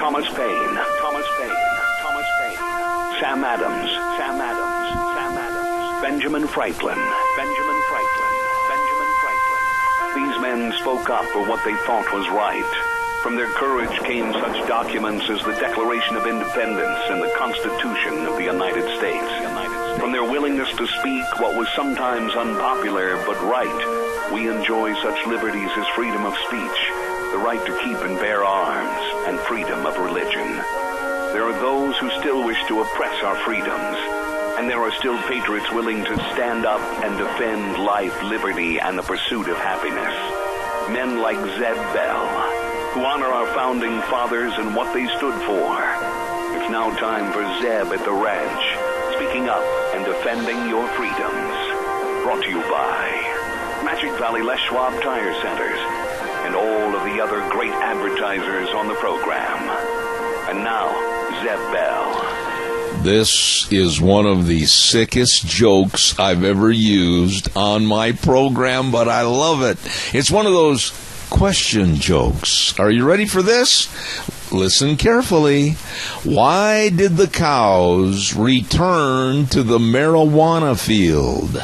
Thomas Paine, Thomas Paine, Thomas Paine, Sam Adams, Sam Adams, Sam Adams, Benjamin Franklin, Benjamin Franklin, Benjamin Franklin. These men spoke up for what they thought was right. From their courage came such documents as the Declaration of Independence and the Constitution of the United States. From their willingness to speak what was sometimes unpopular but right, we enjoy such liberties as freedom of speech, the right to keep and bear arms, and freedom of religion. There are those who still wish to oppress our freedoms, and there are still patriots willing to stand up and defend life, liberty, and the pursuit of happiness. Men like Zeb Bell, who honor our founding fathers and what they stood for. It's now time for Zeb at the Ranch, speaking up and defending your freedoms. Brought to you by Magic Valley Les Schwab Tire Centers and all of the other great advertisers on the program. And now, Zeb Bell. This is one of the sickest jokes I've ever used on my program, but I love it. It's one of those question jokes. Are you ready for this? Listen carefully. Why did the cows return to the marijuana field?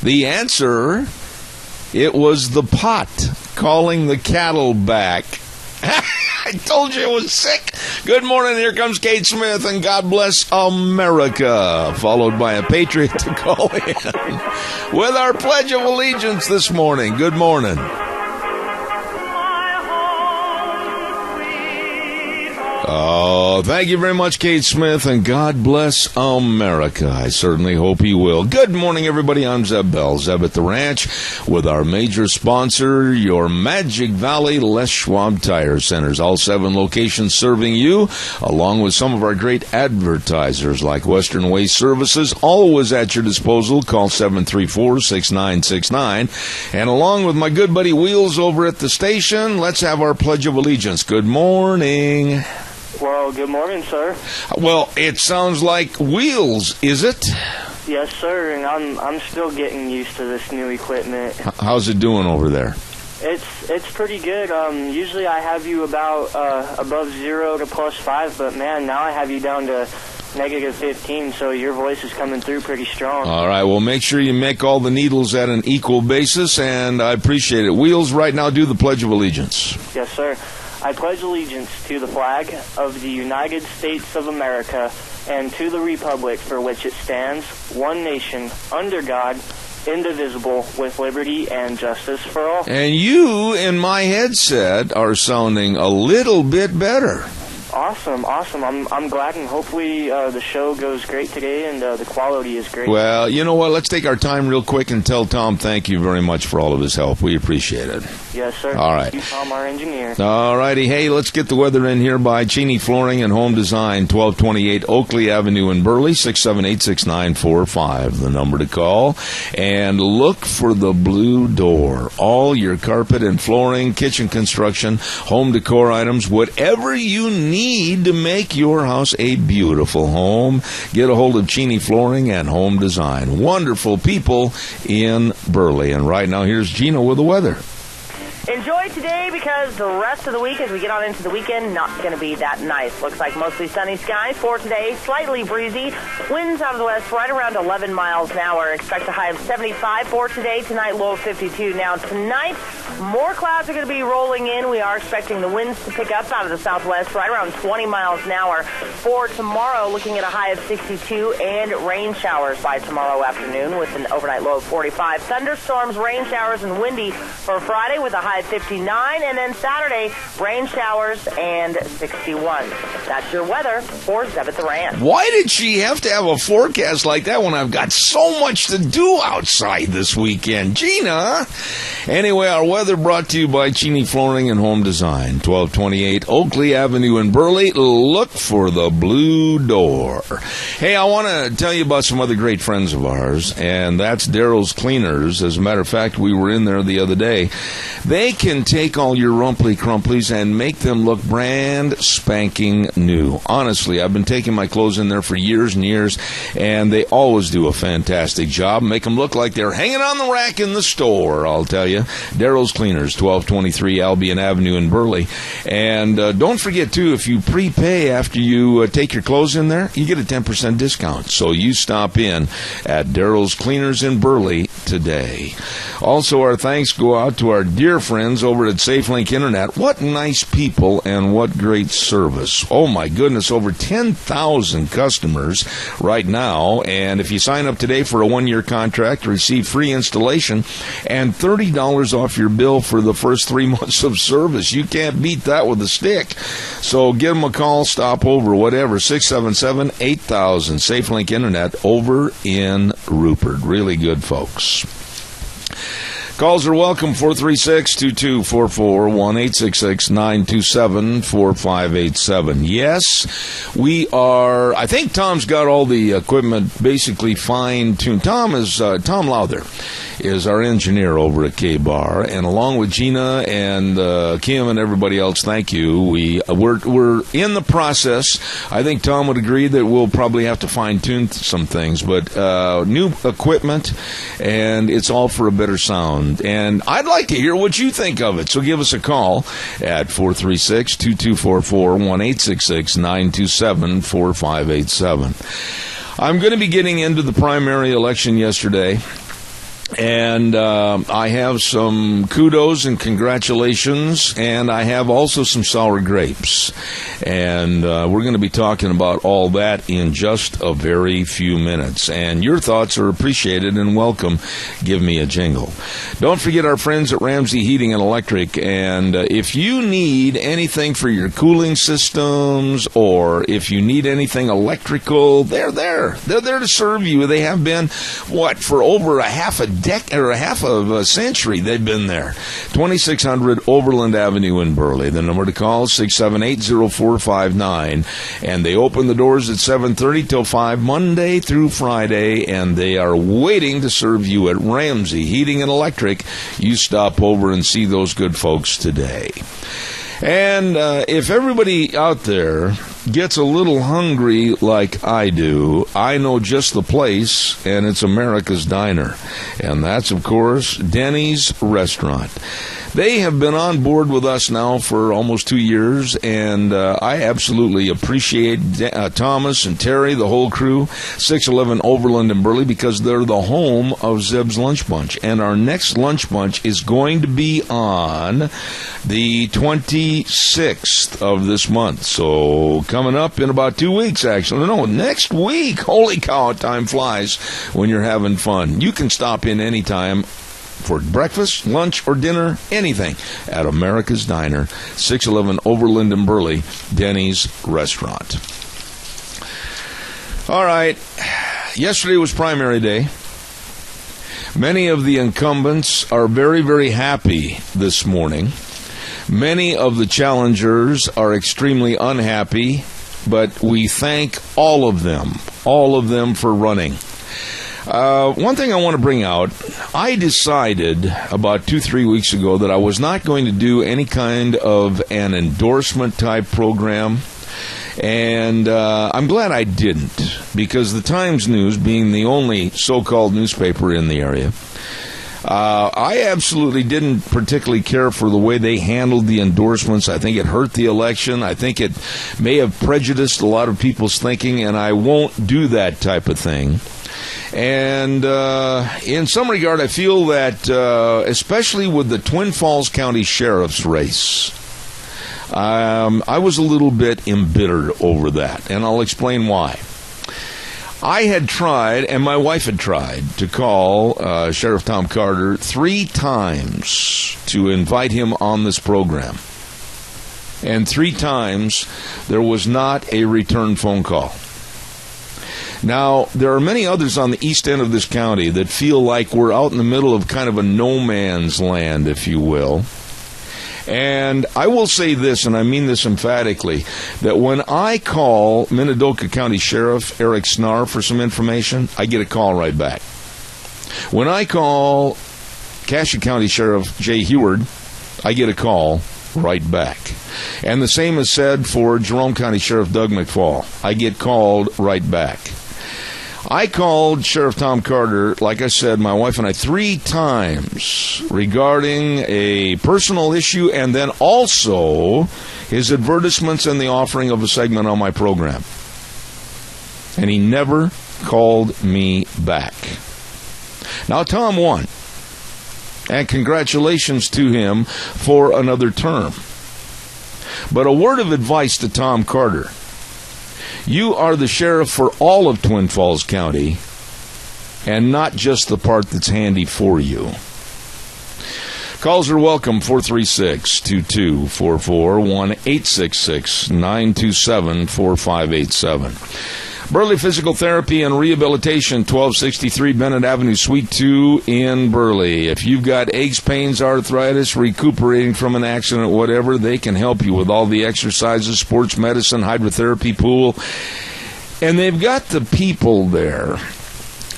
The answer, it was the pot calling the cattle back. I told you it was sick. Good morning. Here comes Kate Smith, and God bless America, followed by a patriot to call in with our Pledge of Allegiance this morning. Good morning. Oh, thank you very much, Kate Smith, and God bless America. I certainly hope he will. Good morning, everybody. I'm Zeb Bell, Zeb at the Ranch, with our major sponsor, your Magic Valley Les Schwab Tire Centers. All 7 locations serving you, along with some of our great advertisers like Western Waste Services, always at your disposal. Call 734-6969. And along with my good buddy Wheels over at the station, let's have our Pledge of Allegiance. Good morning. Well, good morning, sir. Well, it sounds like Wheels, is it? Yes, sir, and I'm still getting used to this new equipment. How's it doing over there? It's pretty good. Usually I have you about above 0 to +5, but man, now I have you down to -15, so your voice is coming through pretty strong. All right, well, make sure you make all the needles at an equal basis, and I appreciate it. Wheels, right now, do the Pledge of Allegiance. Yes, sir. I pledge allegiance to the flag of the United States of America and to the republic for which it stands, one nation, under God, indivisible, with liberty and justice for all. And you, in my headset, are sounding a little bit better. Awesome. I'm glad, and hopefully the show goes great today, and the quality is great. Well, you know what? Let's take our time real quick and tell Tom thank you very much for all of his help. We appreciate it. Yes, sir. All right. Thank you, Tom, our engineer. All righty. Hey, let's get the weather in here by Cheney Flooring and Home Design, 1228 Oakley Avenue in Burley, 678-6945, the number to call. And look for the blue door. All your carpet and flooring, kitchen construction, home decor items, whatever you need to make your house a beautiful home, get a hold of Cheney Flooring and Home Design. Wonderful people in Burley. And right now, here's Gina with the weather. Enjoy today, because the rest of the week, as we get on into the weekend, not going to be that nice. Looks like mostly sunny skies for today, slightly breezy. Winds out of the west right around 11 miles an hour. Expect a high of 75 for today. Tonight, low of 52. Now, tonight, more clouds are going to be rolling in. We are expecting the winds to pick up out of the southwest right around 20 miles an hour. For tomorrow, looking at a high of 62 and rain showers by tomorrow afternoon with an overnight low of 45. Thunderstorms, rain showers, and windy for Friday with a high of 59, and then Saturday, rain showers and 61. That's your weather for Zeb at the Ranch. Why did she have to have a forecast like that when I've got so much to do outside this weekend? Gina? Anyway, our weather brought to you by Cheney Flooring and Home Design, 1228 Oakley Avenue in Burley. Look for the blue door. Hey, I want to tell you about some other great friends of ours, and that's Daryl's Cleaners. As a matter of fact, we were in there the other day. They They can take all your rumply crumplies and make them look brand spanking new. Honestly, I've been taking my clothes in there for years and years, and they always do a fantastic job. Make them look like they're hanging on the rack in the store, I'll tell you. Daryl's Cleaners, 1223 Albion Avenue in Burley. And don't forget, too, if you prepay after you take your clothes in there, you get a 10% discount. So you stop in at Daryl's Cleaners in Burley today. Also, our thanks go out to our dear friends over at SafeLink Internet. What nice people and what great service. Oh, my goodness, over 10,000 customers right now. And if you sign up today for a one-year contract, receive free installation and $30 off your bill for the first 3 months of service. You can't beat that with a stick. So give them a call, stop over, whatever, 677-8000, SafeLink Internet over in Rupert. Really good folks. Calls are welcome, 436-2244, 1-866-927-4587. Yes, we are, I think Tom's got all the equipment basically fine-tuned. Tom Lowther is our engineer over at K-Bar, and along with Gina and Kim and everybody else, thank you. We're in the process. I think Tom would agree that we'll probably have to fine-tune some things, but new equipment, and it's all for a better sound. And I'd like to hear what you think of it, so give us a call at 436-2244, 1-866-927-4587. I'm going to be getting into the primary election yesterday. And I have some kudos and congratulations, and I have also some sour grapes. And we're going to be talking about all that in just a very few minutes. And your thoughts are appreciated and welcome. Give me a jingle. Don't forget our friends at Ramsey Heating and Electric. And if you need anything for your cooling systems, or if you need anything electrical, they're there. They're there to serve you. They have been, for over a half a century they've been there. 2600 Overland Avenue in Burley. The number to call is 678-0459, and they open the doors at 7:30 till 5 Monday through Friday, and they are waiting to serve you at Ramsey Heating and Electric. You stop over and see those good folks today. And if everybody out there gets a little hungry like I do, I know just the place, and it's America's Diner. And that's, of course, Denny's Restaurant. They have been on board with us now for almost 2 years, and I absolutely appreciate Thomas and Terry, the whole crew, 611 Overland and Burley, because they're the home of Zeb's Lunch Bunch. And our next lunch bunch is going to be on the 26th of this month. So coming up in about 2 weeks, actually. No, next week. Holy cow, time flies when you're having fun. You can stop in anytime for breakfast, lunch, or dinner, anything, at America's Diner, 611 Overland and Burley, Denny's Restaurant. All right, yesterday was primary day. Many of the incumbents are very, very happy this morning. Many of the challengers are extremely unhappy, but we thank all of them for running. One thing I want to bring out, I decided about 2-3 weeks ago that I was not going to do any kind of an endorsement type program, and I'm glad I didn't, because the Times News, being the only so-called newspaper in the area, I absolutely didn't particularly care for the way they handled the endorsements. I think it hurt the election. I think it may have prejudiced a lot of people's thinking, and I won't do that type of thing. And in some regard, I feel that, especially with the Twin Falls County Sheriff's race, I was a little bit embittered over that, and I'll explain why. I had tried, and my wife had tried, to call Sheriff Tom Carter 3 times to invite him on this program. And 3 times, there was not a return phone call. Now, there are many others on the east end of this county that feel like we're out in the middle of kind of a no man's land, if you will. And I will say this, and I mean this emphatically, that when I call Minidoka County Sheriff Eric Snar for some information, I get a call right back. When I call Cassia County Sheriff Jay Heward, I get a call right back. And the same is said for Jerome County Sheriff Doug McFall. I get called right back. I called Sheriff Tom Carter, like I said, my wife and I, 3 times regarding a personal issue and then also his advertisements and the offering of a segment on my program. And he never called me back. Now, Tom won. And congratulations to him for another term. But a word of advice to Tom Carter. You are the sheriff for all of Twin Falls County and not just the part that's handy for you. Calls are welcome, 436-2244, 1-866-927-4587. Burley Physical Therapy and Rehabilitation, 1263 Bennett Avenue, Suite 2 in Burley. If you've got aches, pains, arthritis, recuperating from an accident, whatever, they can help you with all the exercises, sports medicine, hydrotherapy, pool. And they've got the people there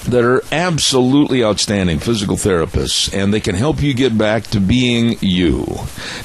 that are absolutely outstanding physical therapists, and they can help you get back to being you.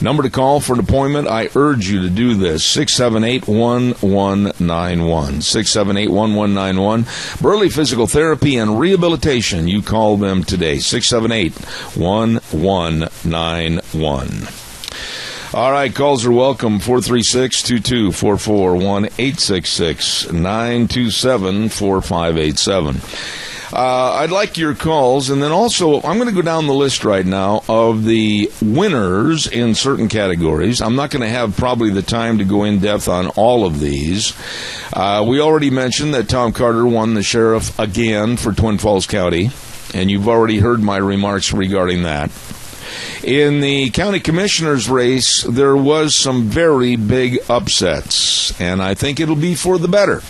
Number to call for an appointment, I urge you to do this, 678-1191. 678-1191. Burley Physical Therapy and Rehabilitation. You call them today, 678-1191. All right, calls are welcome, 436-2244, 1-866-927-4587. I'd like your calls, and then also I'm going to go down the list right now of the winners in certain categories. I'm not going to have probably the time to go in depth on all of these. We already mentioned that Tom Carter won the sheriff again for Twin Falls County, and you've already heard my remarks regarding that. In the county commissioner's race, there was some very big upsets, and I think it'll be for the better.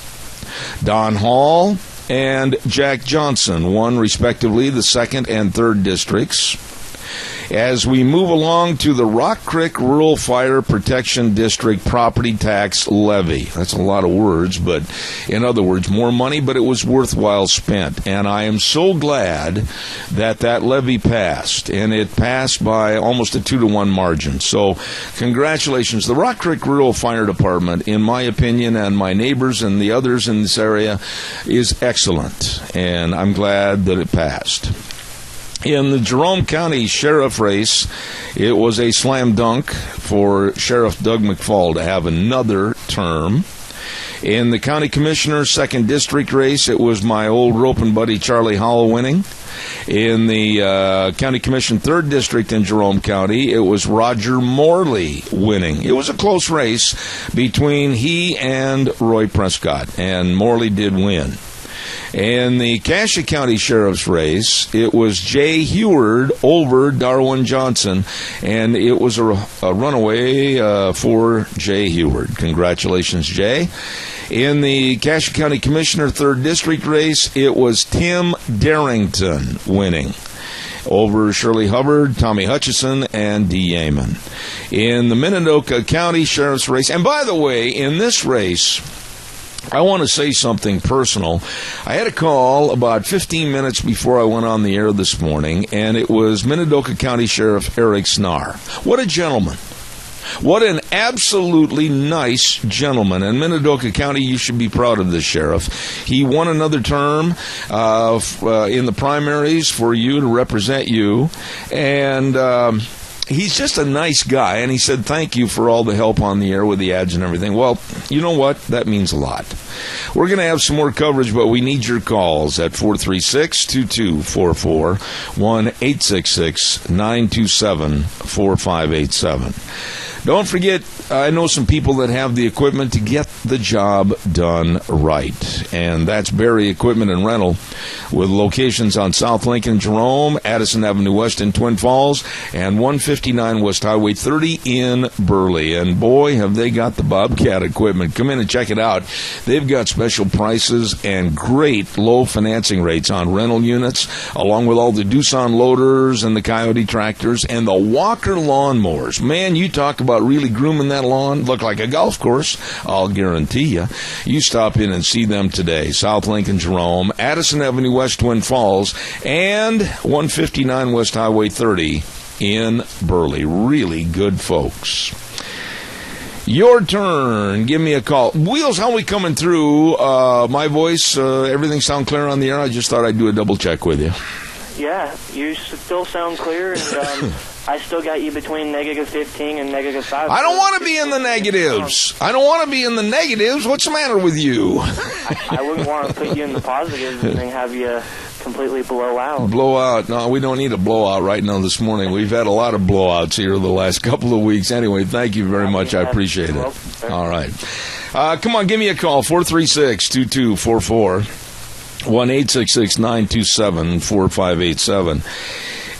Don Hall and Jack Johnson won, respectively, the 2nd and 3rd districts. As we move along to the Rock Creek Rural Fire Protection District property tax levy. That's a lot of words, but in other words, more money, but it was worthwhile spent. And I am so glad that that levy passed, and it passed by almost a 2-to-1 margin. So congratulations. The Rock Creek Rural Fire Department, in my opinion, and my neighbors and the others in this area, is excellent, and I'm glad that it passed. In the Jerome County Sheriff race, it was a slam dunk for Sheriff Doug McFall to have another term. In the County Commissioner's 2nd District race, it was my old roping buddy Charlie Howell winning. In the County Commission 3rd District in Jerome County, it was Roger Morley winning. It was a close race between he and Roy Prescott, and Morley did win. In the Cassia County Sheriff's race, it was Jay Heward over Darwin Johnson, and it was a runaway for Jay Heward. Congratulations, Jay. In the Cassia County Commissioner 3rd District race, it was Tim Darrington winning over Shirley Hubbard, Tommy Hutchison, and Dee Yeaman. In the Minidoka County Sheriff's race, and by the way, in this race, I want to say something personal. I had a call about 15 minutes before I went on the air this morning, and it was Minidoka County Sheriff Eric Snar. What a gentleman. What an absolutely nice gentleman. And Minidoka County, you should be proud of this sheriff. He won another term in the primaries for you to represent you, and he's just a nice guy, and he said thank you for all the help on the air with the ads and everything. Well, you know what? That means a lot. We're going to have some more coverage, but we need your calls at 436-2244, 1-866-927-4587. Don't forget, I know some people that have the equipment to get the job done right, and that's Berry Equipment and Rental, with locations on South Lincoln, Jerome, Addison Avenue West in Twin Falls, and 159 West Highway 30 in Burley. And boy, have they got the Bobcat equipment. Come in and check it out. They've got special prices and great low financing rates on rental units, along with all the Doosan loaders and the Coyote tractors and the Walker lawnmowers. Man, you talk about really grooming that lawn, look like a golf course, I'll guarantee you. You stop in and see them today. South Lincoln, Jerome, Addison Avenue West, Twin Falls, and 159 West Highway 30 in Burley. Really good folks. Your turn. Give me a call. Wheels, how are we coming through? My voice, everything sound clear on the air? I just thought I'd do a double check with you. Yeah, you still sound clear, and I still got you between -15 and -5. I don't want to be in the negatives. I don't want to be in the negatives. What's the matter with you? I wouldn't want to put you in the positives and then have you completely blow out. Blow out. No, we don't need a blowout right now this morning. We've had a lot of blowouts here the last couple of weeks. Anyway, thank you very much. I appreciate it. All right. Come on, give me a call. 436-2244. 1-866-927-4587.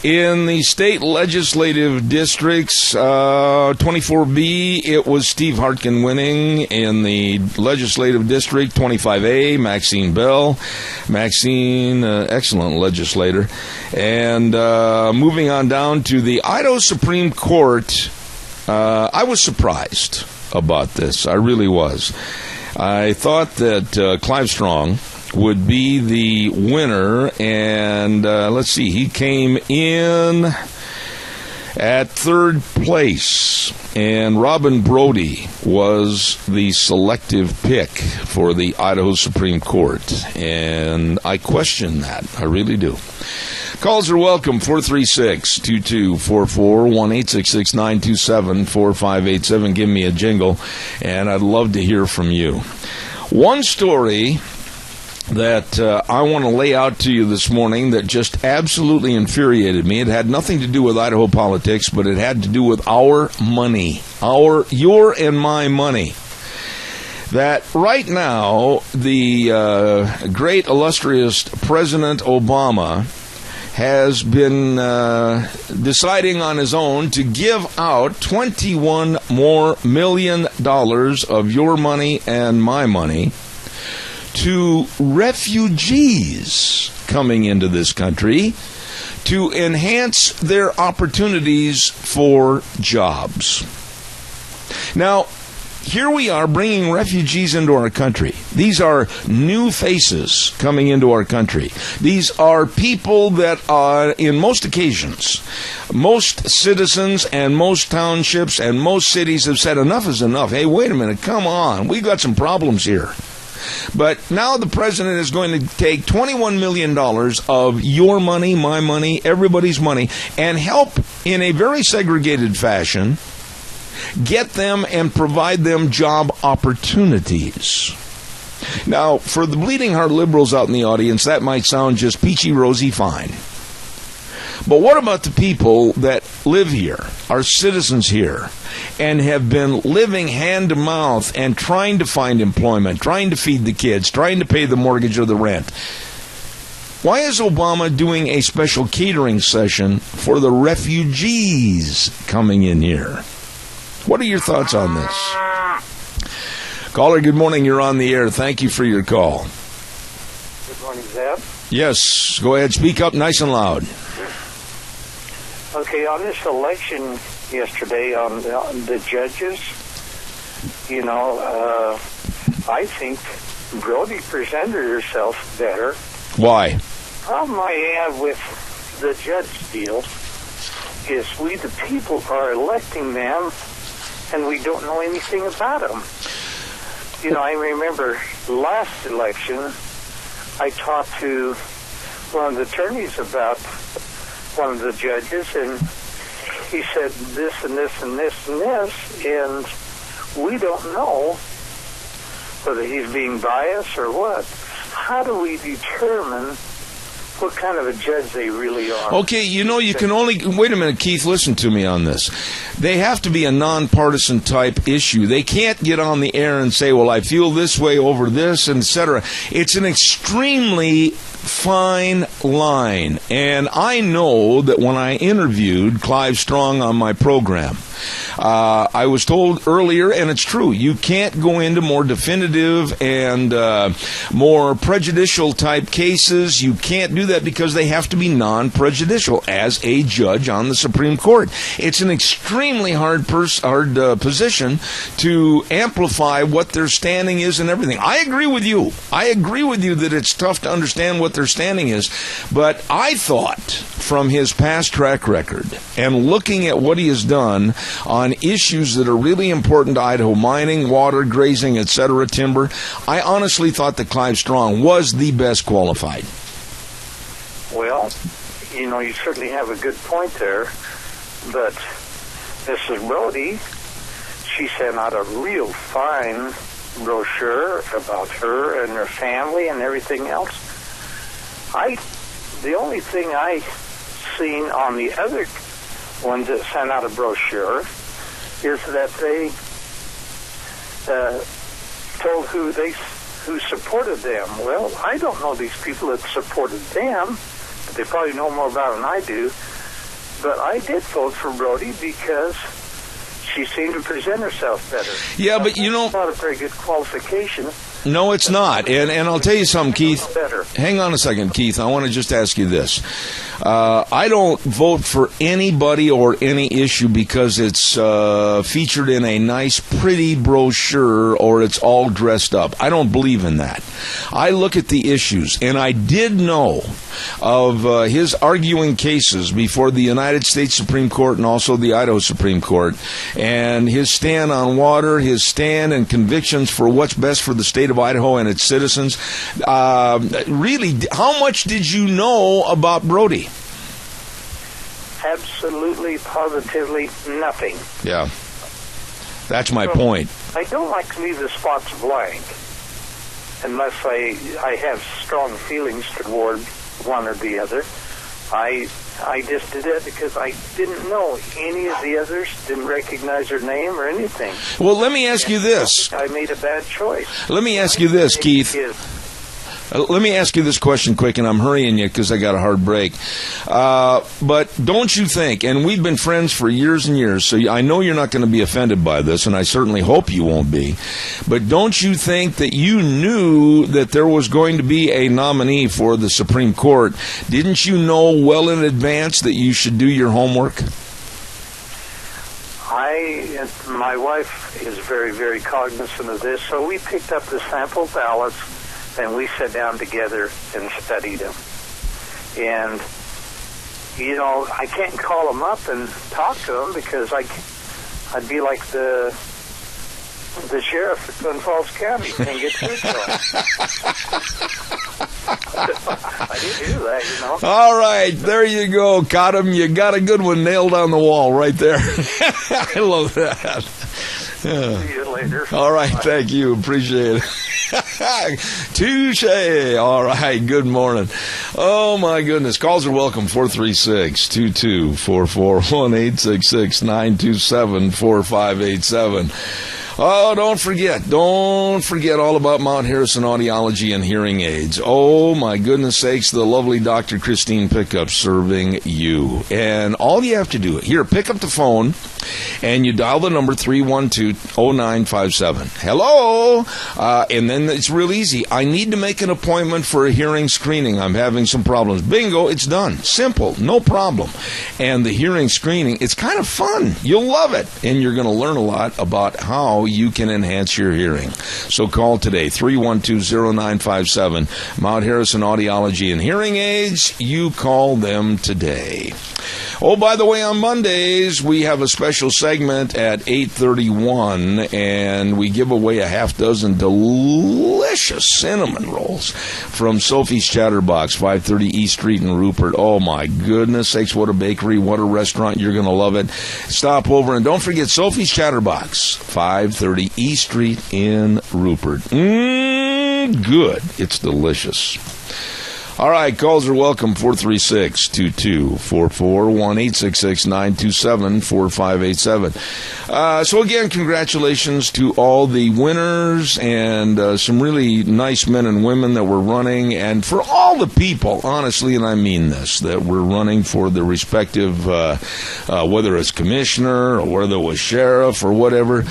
In the state legislative districts, 24B, it was Steve Hartkin winning. In the legislative district, 25A, Maxine Bell. Maxine, excellent legislator. And moving on down to the Idaho Supreme Court, I was surprised about this. I really was. I thought that Clive Strong would be the winner, and let's see, he came in at third place, and Robin Brody was the selective pick for the Idaho Supreme Court, and I question that. I really do. Calls are welcome, 436-2244, 1-866-927-4587. Give me a jingle, and I'd love to hear from you. One story that I want to lay out to you this morning that just absolutely infuriated me. It had nothing to do with Idaho politics, but it had to do with our money, your and my money. That right now, the great illustrious President Obama has been deciding on his own to give out $21 million of your money and my money to refugees coming into this country to enhance their opportunities for jobs. Now, here we are bringing refugees into our country. These are new faces coming into our country. These are people that are, in most occasions, most citizens and most townships and most cities have said enough is enough. Hey, wait a minute, come on. We've got some problems here. But now the president is going to take $21 million of your money, my money, everybody's money, and help in a very segregated fashion get them and provide them job opportunities. Now, for the bleeding heart liberals out in the audience, that might sound just peachy rosy fine. But what about the people that live here, are citizens here, and have been living hand to mouth and trying to find employment, trying to feed the kids, trying to pay the mortgage or the rent? Why is Obama doing a special catering session for the refugees coming in here? What are your thoughts on this? Caller, good morning. You're on the air. Thank you for your call. Good morning, Zeb. Yes, go ahead. Speak up nice and loud. Okay, on this election yesterday, on the judges, I think Brody presented herself better. Why? Problem I have with the judge deal is we, the people, are electing them, and we don't know anything about them. I remember last election, I talked to one of the attorneys about one of the judges, and he said this and this and this and this, and we don't know whether he's being biased or what. How do we determine what kind of a judge they really are? Okay, you can only... Wait a minute, Keith, listen to me on this. They have to be a nonpartisan type issue. They can't get on the air and say, well, I feel this way over this, etc. It's an extremely fine line. And I know that when I interviewed Clive Strong on my program, I was told earlier, and it's true, you can't go into more definitive and more prejudicial type cases. You can't do that because they have to be non-prejudicial as a judge on the Supreme Court. It's an extremely hard position to amplify what their standing is and everything. I agree with you. I agree with you that it's tough to understand what their standing is, but I thought from his past track record and looking at what he has done on issues that are really important to Idaho, mining, water, grazing, etc., timber, I honestly thought that Clive Strong was the best qualified. Well, you certainly have a good point there, but Mrs. Brody, she sent out a real fine brochure about her and her family and everything else. The only thing I seen on the other ones that sent out a brochure is that they told who supported them. Well, I don't know these people that supported them, but they probably know more about it than I do. But I did vote for Brody because she seemed to present herself better. Yeah, but it's not a very good qualification. No, it's not. And I'll tell you something, Keith. Hang on a second, Keith. I want to just ask you this. I don't vote for anybody or any issue because it's featured in a nice, pretty brochure or it's all dressed up. I don't believe in that. I look at the issues, and I did know of his arguing cases before the United States Supreme Court and also the Idaho Supreme Court, and his stand on water, his stand and convictions for what's best for the state of Idaho and its citizens. Really, how much did you know about Brody? Absolutely, positively nothing. Yeah, that's my point. I don't like to leave the spots blank unless I have strong feelings toward one or the other. I just did that because I didn't know any of the others, didn't recognize their name or anything. Well, let me ask you this. I made a bad choice. Let me ask you this, Keith. Let me ask you this question quick, and I'm hurrying you because I got a hard break. But don't you think, and we've been friends for years and years, so I know you're not going to be offended by this, and I certainly hope you won't be, but don't you think that you knew that there was going to be a nominee for the Supreme Court? Didn't you know well in advance that you should do your homework? My wife is very, very cognizant of this, so we picked up the sample ballots and we sat down together and studied them. And, I can't call them up and talk to them because I'd be like the sheriff in Falls County and get through to them. I didn't do that, All right, there you go. Caught him. You got a good one nailed on the wall right there. I love that. Yeah. See you later. All right, thank you. Appreciate it. Touche. All right, good morning. Oh, my goodness. Calls are welcome. 436-2244, 1-866-927-4587. Oh, don't forget all about Mount Harrison Audiology and Hearing Aids. Oh, my goodness sakes, the lovely Dr. Christine Pickup serving you. And all you have to do, here, pick up the phone, and you dial the number 312-0957. Hello? And then it's real easy. I need to make an appointment for a hearing screening. I'm having some problems. Bingo, it's done. Simple, no problem. And the hearing screening, it's kind of fun. You'll love it. And you're going to learn a lot about how you can enhance your hearing. So call today, 312-0957. Mount Harrison Audiology and Hearing Aids. You call them today. Oh, by the way, on Mondays, we have a special segment at 8:31, and we give away a half dozen delicious cinnamon rolls from Sophie's Chatterbox, 530 East Street in Rupert. Oh, my goodness sakes, what a bakery, what a restaurant. You're going to love it. Stop over, and don't forget Sophie's Chatterbox, 530 East Street in Rupert. Good. It's delicious. All right, calls are welcome, 436-2244, 1-866-927-4587. So again, congratulations to all the winners and some really nice men and women that were running, and for all the people, honestly, and I mean this, that were running for the respective, whether it's commissioner or whether it was sheriff or whatever.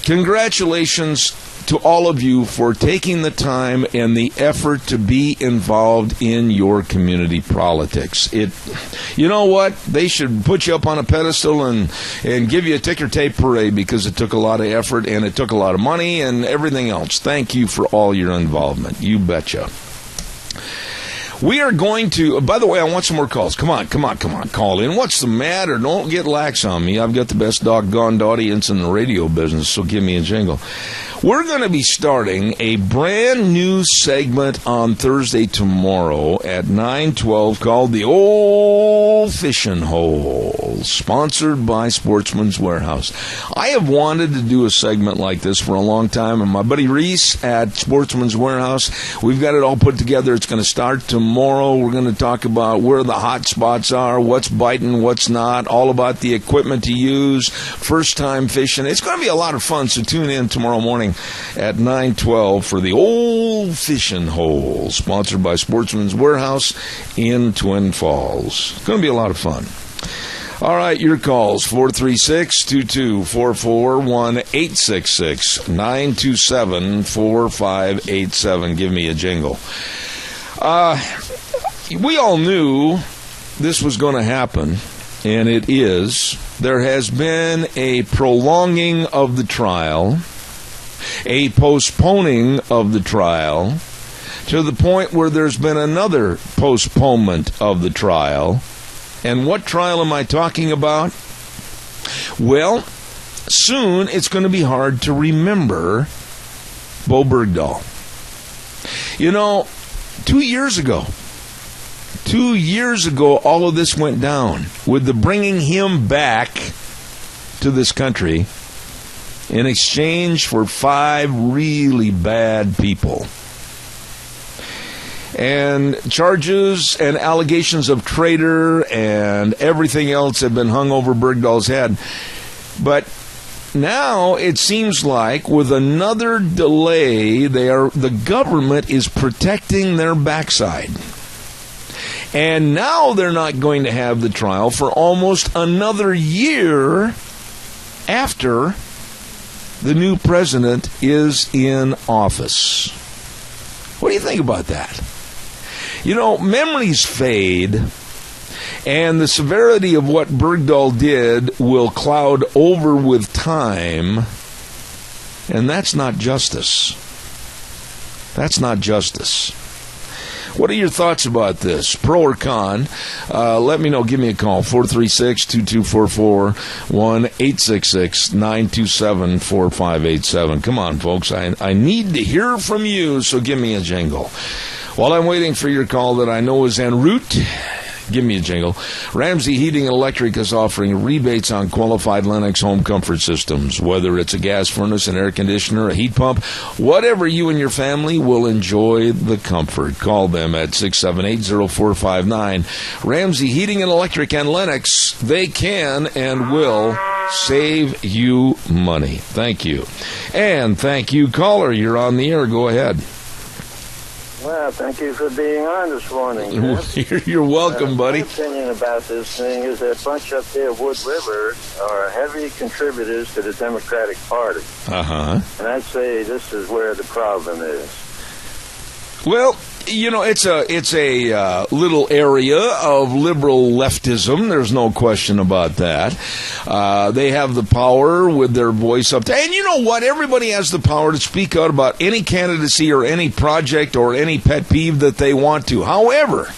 Congratulations to all of you for taking the time and the effort to be involved in your community politics. You know what? They should put you up on a pedestal and give you a ticker tape parade, because it took a lot of effort and it took a lot of money and everything else. Thank you for all your involvement. You betcha. We are going to, by the way, I want some more calls. Come on, call in. What's the matter? Don't get lax on me. I've got the best doggone audience in the radio business, so give me a jingle. We're going to be starting a brand new segment on Thursday tomorrow at 9:12 called The Old Fishing Hole, sponsored by Sportsman's Warehouse. I have wanted to do a segment like this for a long time, and my buddy Reese at Sportsman's Warehouse, we've got it all put together. It's going to start tomorrow. We're going to talk about where the hot spots are, what's biting, what's not, all about the equipment to use, first-time fishing. It's going to be a lot of fun, so tune in tomorrow morning at 9:12 for The Old Fishing Hole, sponsored by Sportsman's Warehouse in Twin Falls. It's going to be a lot of fun. All right, your calls, 436-2244, 1-866-927-4587. Give me a jingle. We all knew this was going to happen, and it is. There has been a prolonging of the trial, a postponing of the trial, to the point where there's been another postponement of the trial. And what trial am I talking about? Well, soon it's going to be hard to remember Bo Bergdahl. You know, 2 years ago, all of this went down with the bringing him back to this country in exchange for 5 really bad people. And charges and allegations of traitor and everything else have been hung over Bergdahl's head. But now it seems like with another delay, the government is protecting their backside. And now they're not going to have the trial for almost another year after the new president is in office. What do you think about that? You know, memories fade, and the severity of what Bergdahl did will cloud over with time, and that's not justice. That's not justice. What are your thoughts about this? Pro or con? Let me know. Give me a call. 436-2244, 1-866-927-4587. Come on, folks. I need to hear from you, so give me a jingle. While I'm waiting for your call that I know is en route, give me a jingle. Ramsey Heating and Electric is offering rebates on qualified Lennox home comfort systems. Whether it's a gas furnace, an air conditioner, a heat pump, whatever, you and your family will enjoy the comfort. Call them at 678-0459. Ramsey Heating and Electric and Lennox, they can and will save you money. Thank you. And thank you, caller. You're on the air. Go ahead. Well, thank you for being on this morning. You're welcome, buddy. My opinion about this thing is that bunch up there, Wood River, are heavy contributors to the Democratic Party. Uh-huh. And I'd say this is where the problem is. Well, you know, it's a little area of liberal leftism. There's no question about that. They have the power with their voice up there. And you know what? Everybody has the power to speak out about any candidacy or any project or any pet peeve that they want to. However,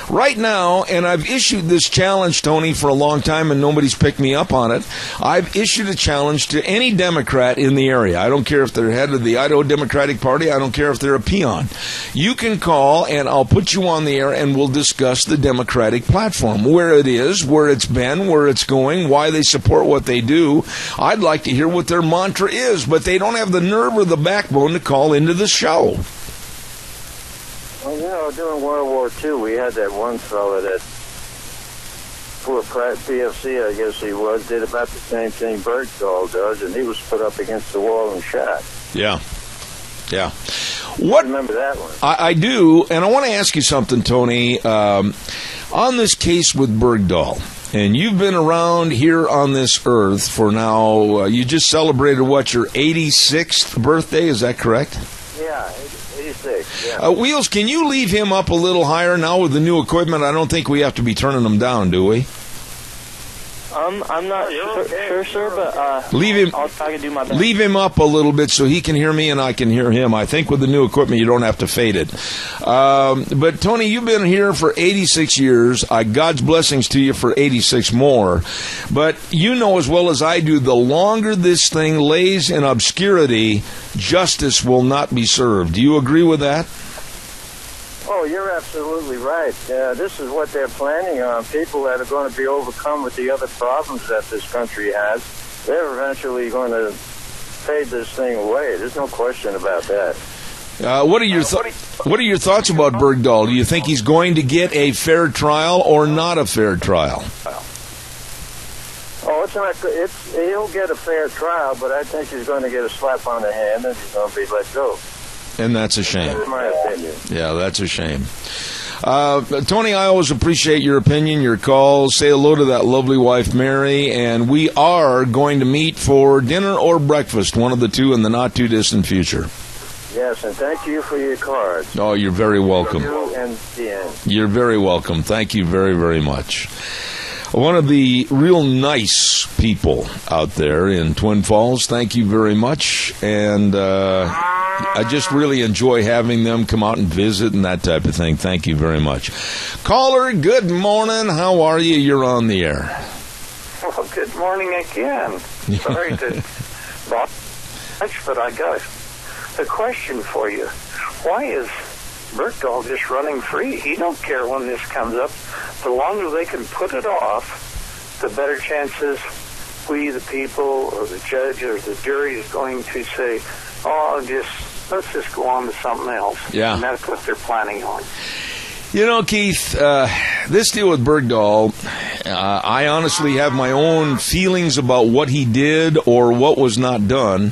right now, and I've issued this challenge, Tony, for a long time, and nobody's picked me up on it. I've issued a challenge to any Democrat in the area. I don't care if they're head of the Idaho Democratic Party. I don't care if they're a peon. You can call, and I'll put you on the air, and we'll discuss the Democratic platform, where it is, where it's been, where it's going, why they support what they do. I'd like to hear what their mantra is, but they don't have the nerve or the backbone to call into the show. Well, you know, during World War II, we had that one fella that, for PFC, I guess he was, did about the same thing Bergdahl does, and he was put up against the wall and shot. Yeah. Yeah. I remember that one. I do, and I want to ask you something, Tony. On this case with Bergdahl, and you've been around here on this earth for now, you just celebrated, what, your 86th birthday, is that correct? Yeah, 86, yeah. Wheels, can you leave him up a little higher now with the new equipment? I don't think we have to be turning him down, do we? I'm not sure, sir, but I'll try to do my best. Leave him up a little bit so he can hear me and I can hear him. I think with the new equipment, you don't have to fade it. But, Tony, you've been here for 86 years. God's blessings to you for 86 more. But you know as well as I do, the longer this thing lays in obscurity, justice will not be served. Do you agree with that? Oh, you're absolutely right. This is what they're planning on. People that are going to be overcome with the other problems that this country has, they're eventually going to fade this thing away. There's no question about that. What are your thoughts about Bergdahl? Do you think he's going to get a fair trial or not a fair trial? Oh, he'll get a fair trial, but I think he's going to get a slap on the hand and he's going to be let go. And that's a shame. That's my opinion. Yeah, that's a shame. Tony, I always appreciate your opinion, your calls. Say hello to that lovely wife, Mary, and we are going to meet for dinner or breakfast, one of the two in the not-too-distant future. Yes, and thank you for your cards. Oh, you're very welcome. You and Dan. You're very welcome. Thank you very, very much. One of the real nice people out there in Twin Falls, thank you very much, and I just really enjoy having them come out and visit and that type of thing. Thank you very much. Caller, good morning. How are you? You're on the air. Well, good morning again. Sorry to bother much, but I got a question for you. Why is Bergdahl just running free? He don't care when this comes up. The longer they can put it off, the better chances we, the people, or the judge, or the jury is going to say, let's just go on to something else. Yeah. And that's what they're planning on. You know, Keith, this deal with Bergdahl, I honestly have my own feelings about what he did or what was not done.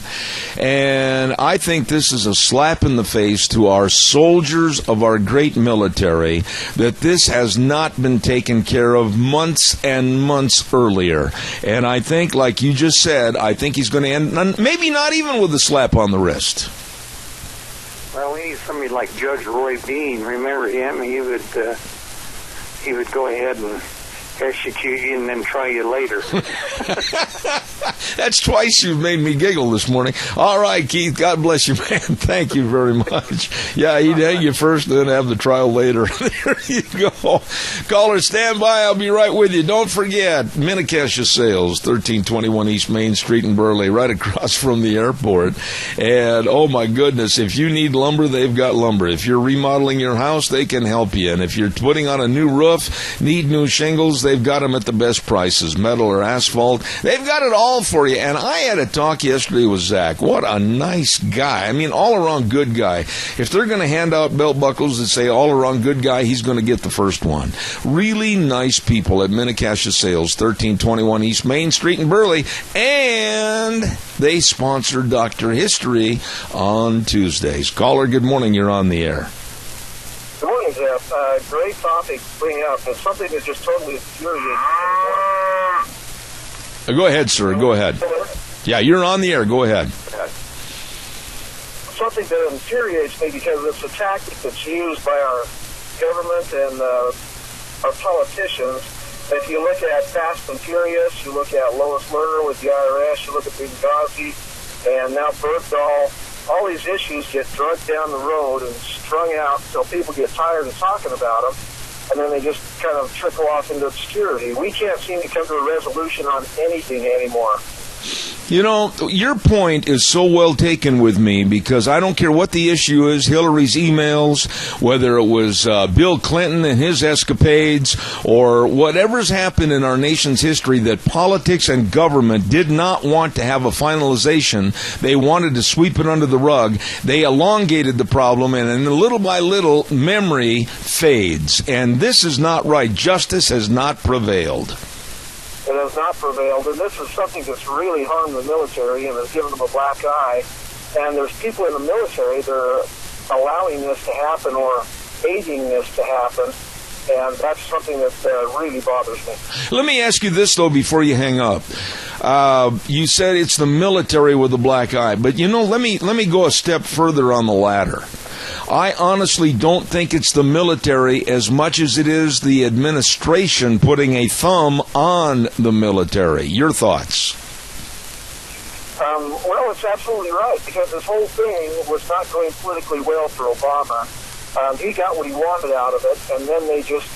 And I think this is a slap in the face to our soldiers of our great military that this has not been taken care of months and months earlier. And I think, like you just said, I think he's going to end, maybe not even with a slap on the wrist. Well, we need somebody like Judge Roy Bean. Remember him? He would go ahead and execute you and then try you later. That's twice you've made me giggle this morning. All right, Keith, God bless you, man. Thank you very much. Yeah, he'd hang you first, then have the trial later. There you go. Caller, stand by. I'll be right with you. Don't forget, Minidoka Sales, 1321 East Main Street in Burley, right across from the airport. And, oh, my goodness, if you need lumber, they've got lumber. If you're remodeling your house, they can help you. And if you're putting on a new roof, need new shingles, they've got them at the best prices, metal or asphalt. They've got it all for you. And I had a talk yesterday with Zach. What a nice guy. I mean, all-around good guy. If they're going to hand out belt buckles that say all-around good guy, he's going to get the first one. Really nice people at Minidoka Sales, 1321 East Main Street in Burley. And they sponsor Dr. History on Tuesdays. Caller, good morning. You're on the air. Good morning, Jeff. Great topic to bring up, but something that just totally infuriates me. Go ahead, sir. Go ahead. Yeah, you're on the air. Go ahead. Something that infuriates me because it's a tactic that's used by our government and our politicians. If you look at Fast and Furious, you look at Lois Lerner with the IRS, you look at Benghazi, and now Bergdahl, all these issues get drug down the road and strung out until people get tired of talking about them, and then they just kind of trickle off into obscurity. We can't seem to come to a resolution on anything anymore. You know, your point is so well taken with me, because I don't care what the issue is, Hillary's emails, whether it was Bill Clinton and his escapades, or whatever's happened in our nation's history, that politics and government did not want to have a finalization. They wanted to sweep it under the rug. They elongated the problem, and then little by little, memory fades. And this is not right. Justice has not prevailed. It has not prevailed, and this is something that's really harmed the military and has given them a black eye. And there's people in the military that are allowing this to happen or aiding this to happen, and that's something that really bothers me. Let me ask you this, though, before you hang up. You said it's the military with a black eye, but, you know, let me go a step further on the ladder. I honestly don't think it's the military as much as it is the administration putting a thumb on the military. Your thoughts? Well, it's absolutely right, because this whole thing was not going politically well for Obama. He got what he wanted out of it, and then they just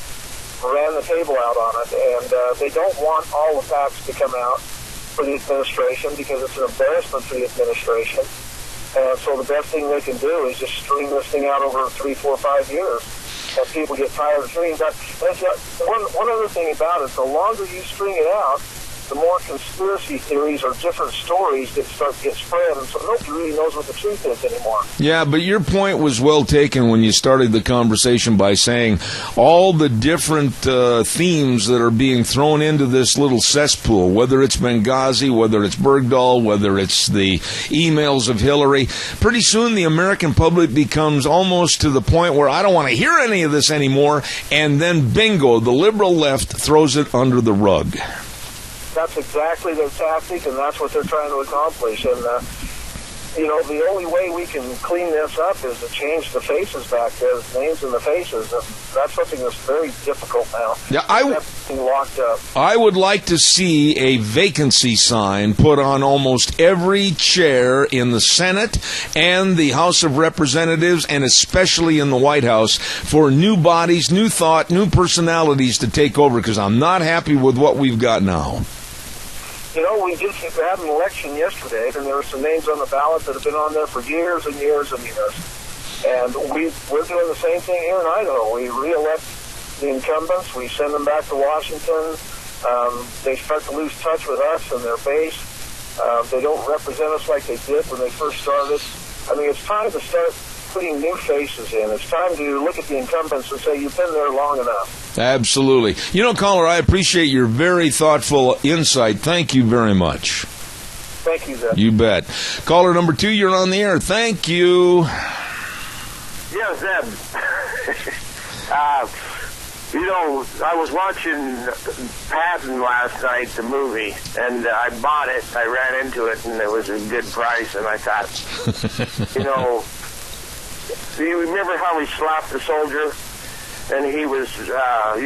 ran the table out on it. And they don't want all the facts to come out for the administration, because it's an embarrassment for the administration. And so the best thing they can do is just string this thing out over 3, 4, 5 years. And people get tired of hearing that. One other thing about it, the longer you string it out, the more conspiracy theories or different stories that start to get spread, and so nobody really knows what the truth is anymore. Yeah, but your point was well taken when you started the conversation by saying all the different themes that are being thrown into this little cesspool, whether it's Benghazi, whether it's Bergdahl, whether it's the emails of Hillary. Pretty soon the American public becomes almost to the point where I don't want to hear any of this anymore, and then bingo, the liberal left throws it under the rug. That's exactly their tactic, and that's what they're trying to accomplish. And, the only way we can clean this up is to change the faces back there, the names and the faces. And that's something that's very difficult now. Yeah, locked up. I would like to see a vacancy sign put on almost every chair in the Senate and the House of Representatives, and especially in the White House, for new bodies, new thought, new personalities to take over, because I'm not happy with what we've got now. You know, we just had an election yesterday, and there were some names on the ballot that have been on there for years and years and years. And we're doing the same thing here in Idaho. We re-elect the incumbents. We send them back to Washington. They start to lose touch with us and their base. They don't represent us like they did when they first started. I mean, it's time to start putting new faces in. It's time to look at the incumbents and say, you've been there long enough. Absolutely. You know, caller, I appreciate your very thoughtful insight. Thank you very much. Thank you, Zeb. You bet. Caller number 2, you're on the air. Thank you. Yeah, Zeb. I was watching Patton last night, the movie, and I bought it. I ran into it, and it was a good price, and I thought, do you remember how he slapped the soldier? And he was, I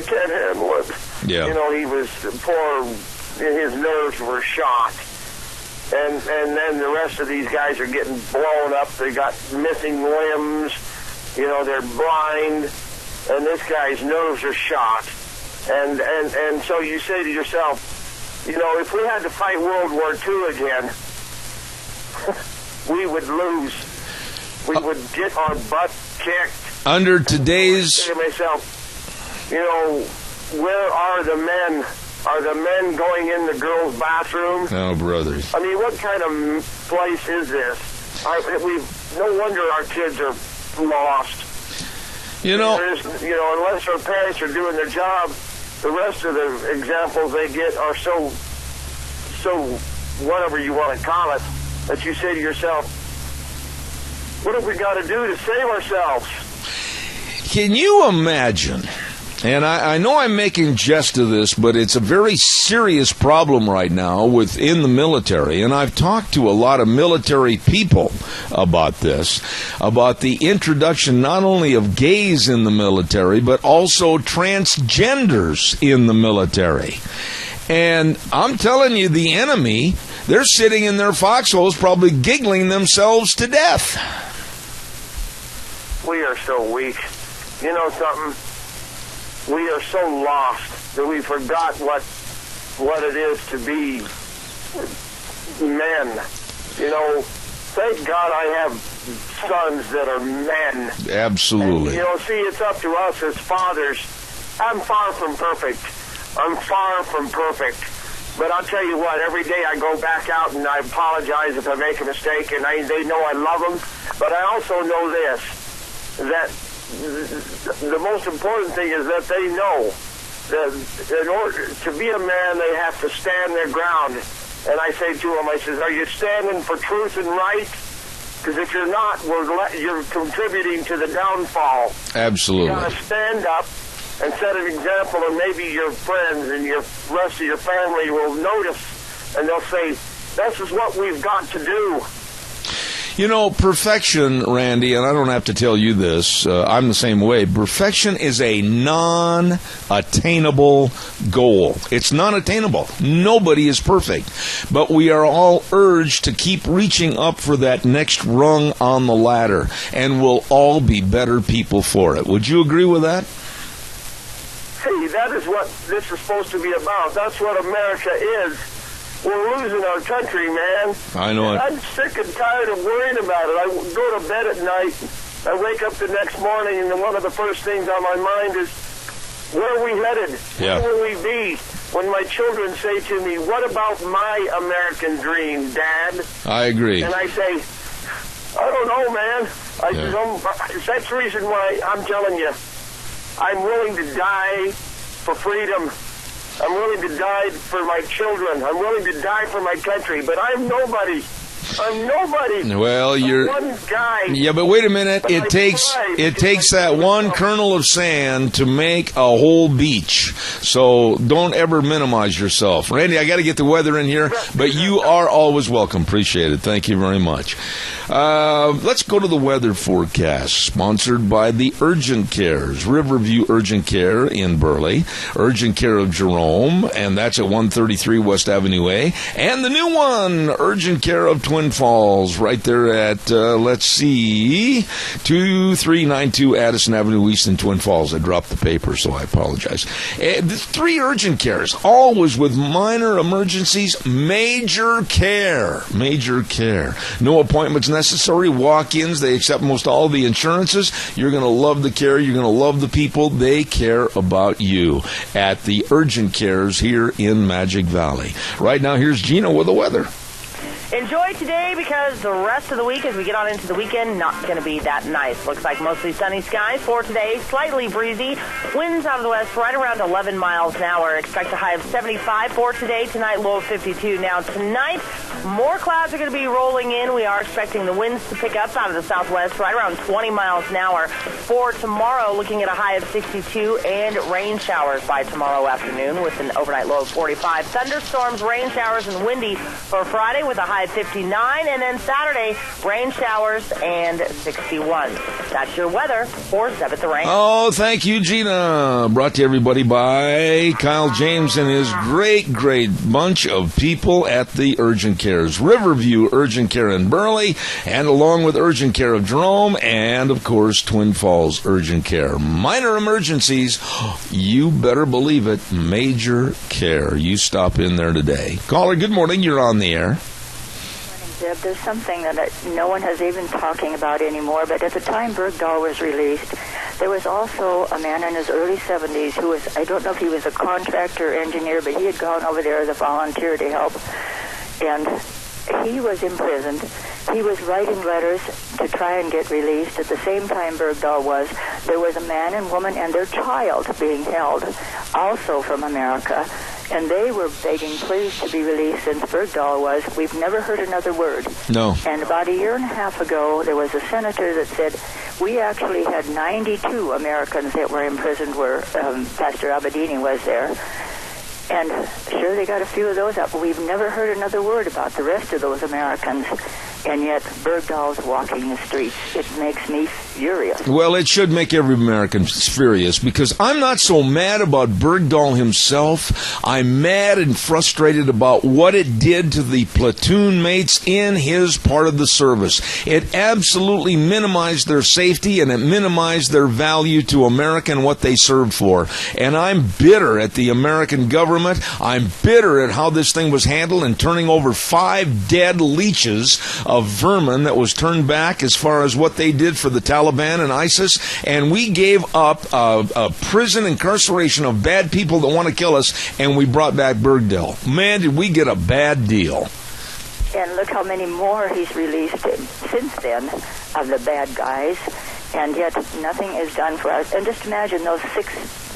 can't handle it. Yeah. He was poor, his nerves were shot. And then the rest of these guys are getting blown up. They got missing limbs. They're blind. And this guy's nerves are shot. And so you say to yourself, if we had to fight World War II again, we would lose. We would get our butt kicked. Under today's... I say to myself, where are the men? Are the men going in the girls' bathroom? Oh, brothers. I mean, what kind of place is this? No wonder our kids are lost. Unless our parents are doing their job, the rest of the examples they get are so whatever you want to call it, that you say to yourself, what have we got to do to save ourselves? Can you imagine? And I know I'm making jest of this, but it's a very serious problem right now within the military. And I've talked to a lot of military people about this, about the introduction not only of gays in the military, but also transgenders in the military. And I'm telling you, the enemy, they're sitting in their foxholes probably giggling themselves to death. We are so weak. You know something? We are so lost that we forgot what it is to be men. Thank God I have sons that are men. Absolutely. And, see, it's up to us as fathers. I'm far from perfect. But I'll tell you what, every day I go back out and I apologize if I make a mistake, and they know I love them. But I also know this, that the most important thing is that they know that in order to be a man, they have to stand their ground. And I say to them, I says, are you standing for truth and right? Because if you're not, you're contributing to the downfall. Absolutely. You got to stand up and set an example, and maybe your friends and your rest of your family will notice, and they'll say, this is what we've got to do. Perfection, Randy, and I don't have to tell you this, I'm the same way. Perfection is a non-attainable goal. It's non-attainable. Nobody is perfect. But we are all urged to keep reaching up for that next rung on the ladder, and we'll all be better people for it. Would you agree with that? Hey, that is what this is supposed to be about. That's what America is. We're losing our country, man. I know it. I'm sick and tired of worrying about it. I go to bed at night, I wake up the next morning, and one of the first things on my mind is, where are we headed? Yeah. Where will we be when my children say to me, what about my American dream, Dad? I agree. And I say, I don't know, man. That's the reason why I'm telling you, I'm willing to die for freedom. I'm willing to die for my children. I'm willing to die for my country. But I'm nobody. Well, you're one guy. Yeah, but wait a minute. It takes that one kernel of sand to make a whole beach. So don't ever minimize yourself. Randy, I got to get the weather in here, but you are always welcome. Appreciate it. Thank you very much. Let's go to the weather forecast, sponsored by the Urgent Cares, Riverview Urgent Care in Burley, Urgent Care of Jerome, and that's at 133 West Avenue A, and the new one, Urgent Care of Twin Falls, right there at, 2392 Addison Avenue East in Twin Falls. I dropped the paper, so I apologize. The 3 urgent cares, always with minor emergencies, major care. No appointments necessary, walk-ins. They accept most all the insurances. You're going to love the care. You're going to love the people. They care about you at the urgent cares here in Magic Valley. Right now, here's Gina with the weather. Enjoy today because the rest of the week as we get on into the weekend, not going to be that nice. Looks like mostly sunny skies for today, slightly breezy. Winds out of the west right around 11 miles an hour. Expect a high of 75 for today. Tonight, low of 52. Now tonight, more clouds are going to be rolling in. We are expecting the winds to pick up out of the southwest right around 20 miles an hour. For tomorrow, looking at a high of 62 and rain showers by tomorrow afternoon with an overnight low of 45. Thunderstorms, rain showers, and windy for Friday with a high of 59, and then Saturday, rain showers and 61. That's your weather for 7th the Rain. Oh, thank you, Gina. Brought to everybody by Kyle James and his great bunch of people at the Urgent Cares, Riverview Urgent Care in Burley, and along with Urgent Care of Jerome, and of course, Twin Falls Urgent Care. Minor emergencies, you better believe it, major care. You stop in there today. Caller, good morning. You're on the air. Deb, there's something that no one has even talking about anymore, but at the time Bergdahl was released, there was also a man in his early 70s who was, I don't know if he was a contractor or engineer, but he had gone over there as a volunteer to help, and he was imprisoned. He was writing letters to try and get released. At the same time Bergdahl was, there was a man and woman and their child being held, also from America. And they were begging, please, to be released since Bergdahl was. We've never heard another word. No. And about a year and a half ago, there was a senator that said, we actually had 92 Americans that were imprisoned where Pastor Abedini was there. And sure, they got a few of those up, but we've never heard another word about the rest of those Americans. and yet Bergdahl's walking the streets. It makes me furious. Well, it should make every American furious, because I'm not so mad about Bergdahl himself. I'm mad and frustrated about what it did to the platoon mates in his part of the service. It absolutely minimized their safety, and it minimized their value to America and what they served for. And I'm bitter at the American government. I'm bitter at how this thing was handled, and turning over 5 dead leeches of vermin that was turned back as far as what they did for the Taliban and ISIS. And we gave up a prison incarceration of bad people that want to kill us, and we brought back Bergdahl. Man, did we get a bad deal. And look how many more he's released since then of the bad guys, and yet nothing is done for us. And just imagine those 6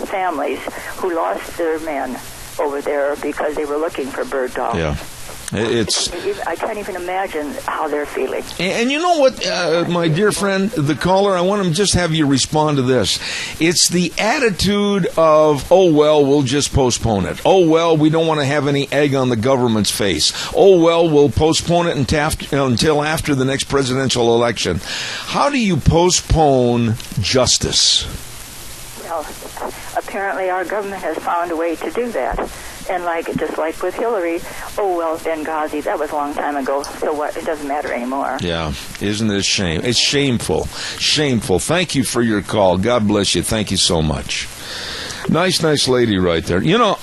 families who lost their men over there because they were looking for Bergdahl. Yeah. I can't even imagine how they're feeling. And you know what, my dear friend, the caller, I want to just have you respond to this. It's the attitude of, oh, well, we'll just postpone it. Oh, well, we don't want to have any egg on the government's face. Oh, well, we'll postpone it until after the next presidential election. How do you postpone justice? Well, apparently our government has found a way to do that. And just like with Hillary, oh, well, Benghazi, that was a long time ago, so what? It doesn't matter anymore. Yeah, isn't it a shame? It's shameful. Shameful. Thank you for your call. God bless you. Thank you so much. Nice lady right there. You know,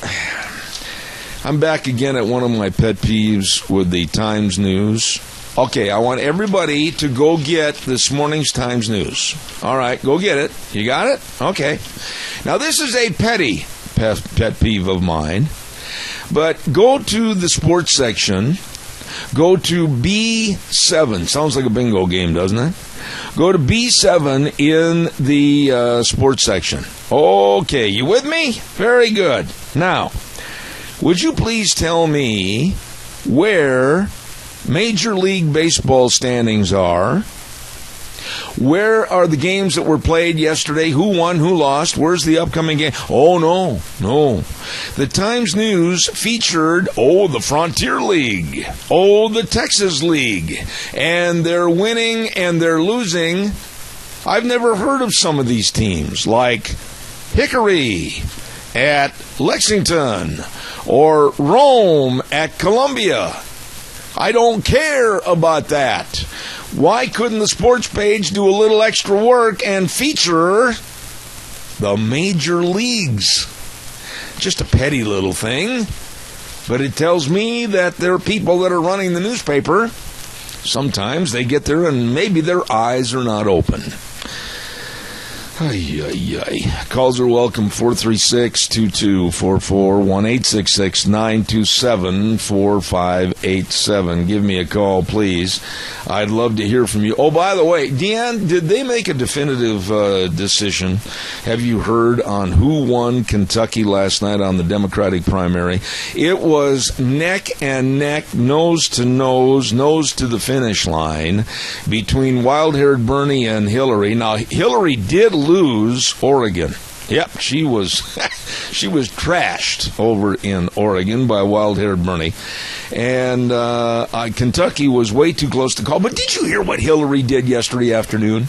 I'm back again at one of my pet peeves with the Times News. Okay, I want everybody to go get this morning's Times News. All right, go get it. You got it? Okay. Now, this is a petty pet peeve of mine. But go to the sports section. Go to B7. Sounds like a bingo game, doesn't it? Go to B7 in the sports section. Okay, you with me? Very good. Now, would you please tell me where Major League Baseball standings are? Where are the games that were played yesterday? Who won? Who lost? Where's the upcoming game? Oh, no. The Times News featured, the Frontier League. The Texas League. And they're winning and they're losing. I've never heard of some of these teams, like Hickory at Lexington or Rome at Columbia. I don't care about that. Why couldn't the sports page do a little extra work and feature the major leagues? Just a petty little thing, but it tells me that there are people that are running the newspaper. Sometimes they get there and maybe their eyes are not open. Calls are welcome, 436-2244, 1-866-927-4587. Give me a call, please. I'd love to hear from you. Oh, by the way, Deanne, did they make a definitive decision? Have you heard on who won Kentucky last night on the Democratic primary? It was neck and neck, nose to the finish line between wild-haired Bernie and Hillary. Now, Hillary did lose Oregon. Yep, she was trashed over in Oregon by wild-haired Bernie. And Kentucky was way too close to call. But did you hear what Hillary did yesterday afternoon?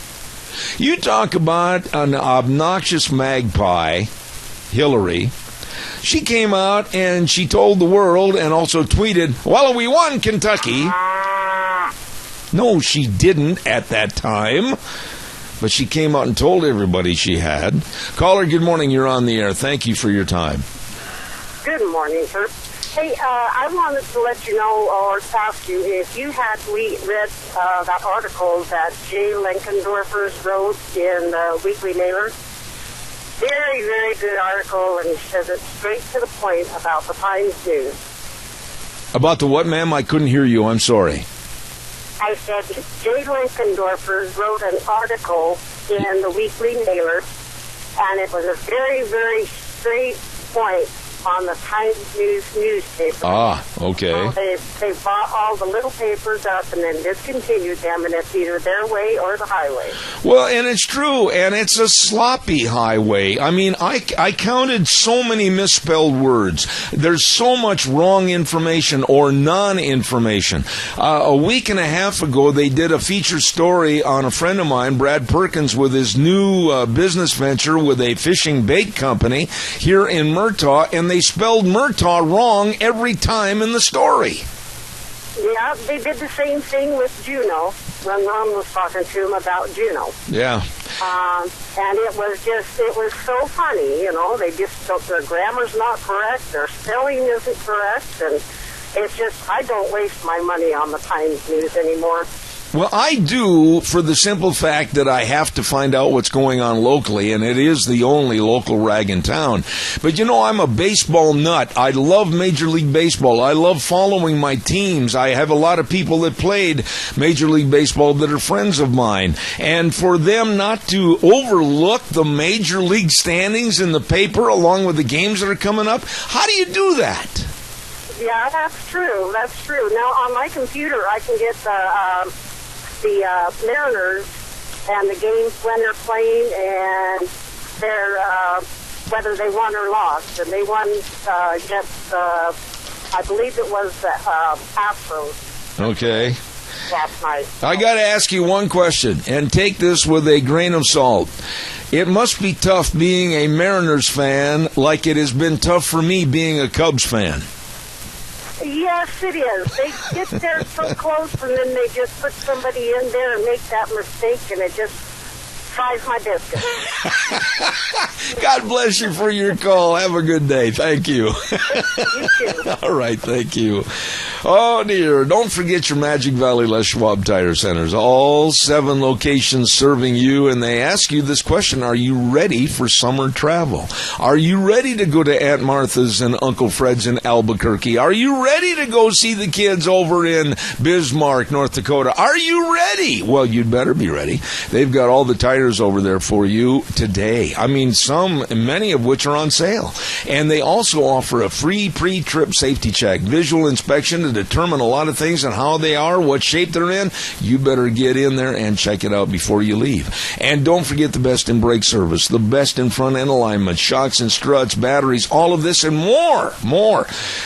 You talk about an obnoxious magpie, Hillary. She came out and she told the world and also tweeted, well, we won Kentucky. No, she didn't at that time. But she came out and told everybody she had. Caller, good morning. You're on the air. Thank you for your time. Good morning, sir. Hey, I wanted to let you know or ask you if you had read that article that Jay Lenkendorfer wrote in the Weekly Mailer. Very, very good article, and he says it straight to the point about the Times News. About the what, ma'am? I couldn't hear you. I'm sorry. I said Jay Lenkendorfer wrote an article in the Weekly Mailer, and it was a very, very straight point on the Times News newspaper. Ah, okay. They bought all the little papers up and then discontinued them, and it's either their way or the highway. Well, and it's true, and it's a sloppy highway. I mean, I counted so many misspelled words. There's so much wrong information or non-information. A week and a half ago, they did a feature story on a friend of mine, Brad Perkins, with his new business venture with a fishing bait company here in Murtaugh, and they spelled Murtaugh wrong every time in the story. Yeah, they did the same thing with Juneau when Ron was talking to him about Juneau. Yeah. And it was so funny, they just, their grammar's not correct, their spelling isn't correct, and it's just, I don't waste my money on the Times News anymore. Well, I do, for the simple fact that I have to find out what's going on locally, and it is the only local rag in town. But, I'm a baseball nut. I love Major League Baseball. I love following my teams. I have a lot of people that played Major League Baseball that are friends of mine. And for them not to overlook the Major League standings in the paper along with the games that are coming up, how do you do that? Yeah, that's true. That's true. Now, on my computer, I can get the Mariners and the games when they're playing and their whether they won or lost. And they won against, I believe it was the Astros. Okay. Last night. I got to ask you one question, and take this with a grain of salt. It must be tough being a Mariners fan like it has been tough for me being a Cubs fan. Yes, it is. They get there so close, and then they just put somebody in there and make that mistake, and it just fries my biscuit. God bless you for your call. Have a good day. Thank you. You too. All right, thank you. Oh, dear. Don't forget your Magic Valley Les Schwab Tire Centers. All 7 locations serving you, and they ask you this question: are you ready for summer travel? Are you ready to go to Aunt Martha's and Uncle Fred's in Albuquerque? Are you ready to go see the kids over in Bismarck, North Dakota? Are you ready? Well, you'd better be ready. They've got all the tires over there for you today. I mean, many of which are on sale. And they also offer a free pre-trip safety check, visual inspection to determine a lot of things and how they are, what shape they're in. You better get in there and check it out before you leave. And don't forget the best in brake service, the best in front end alignment, shocks and struts, batteries, all of this and more.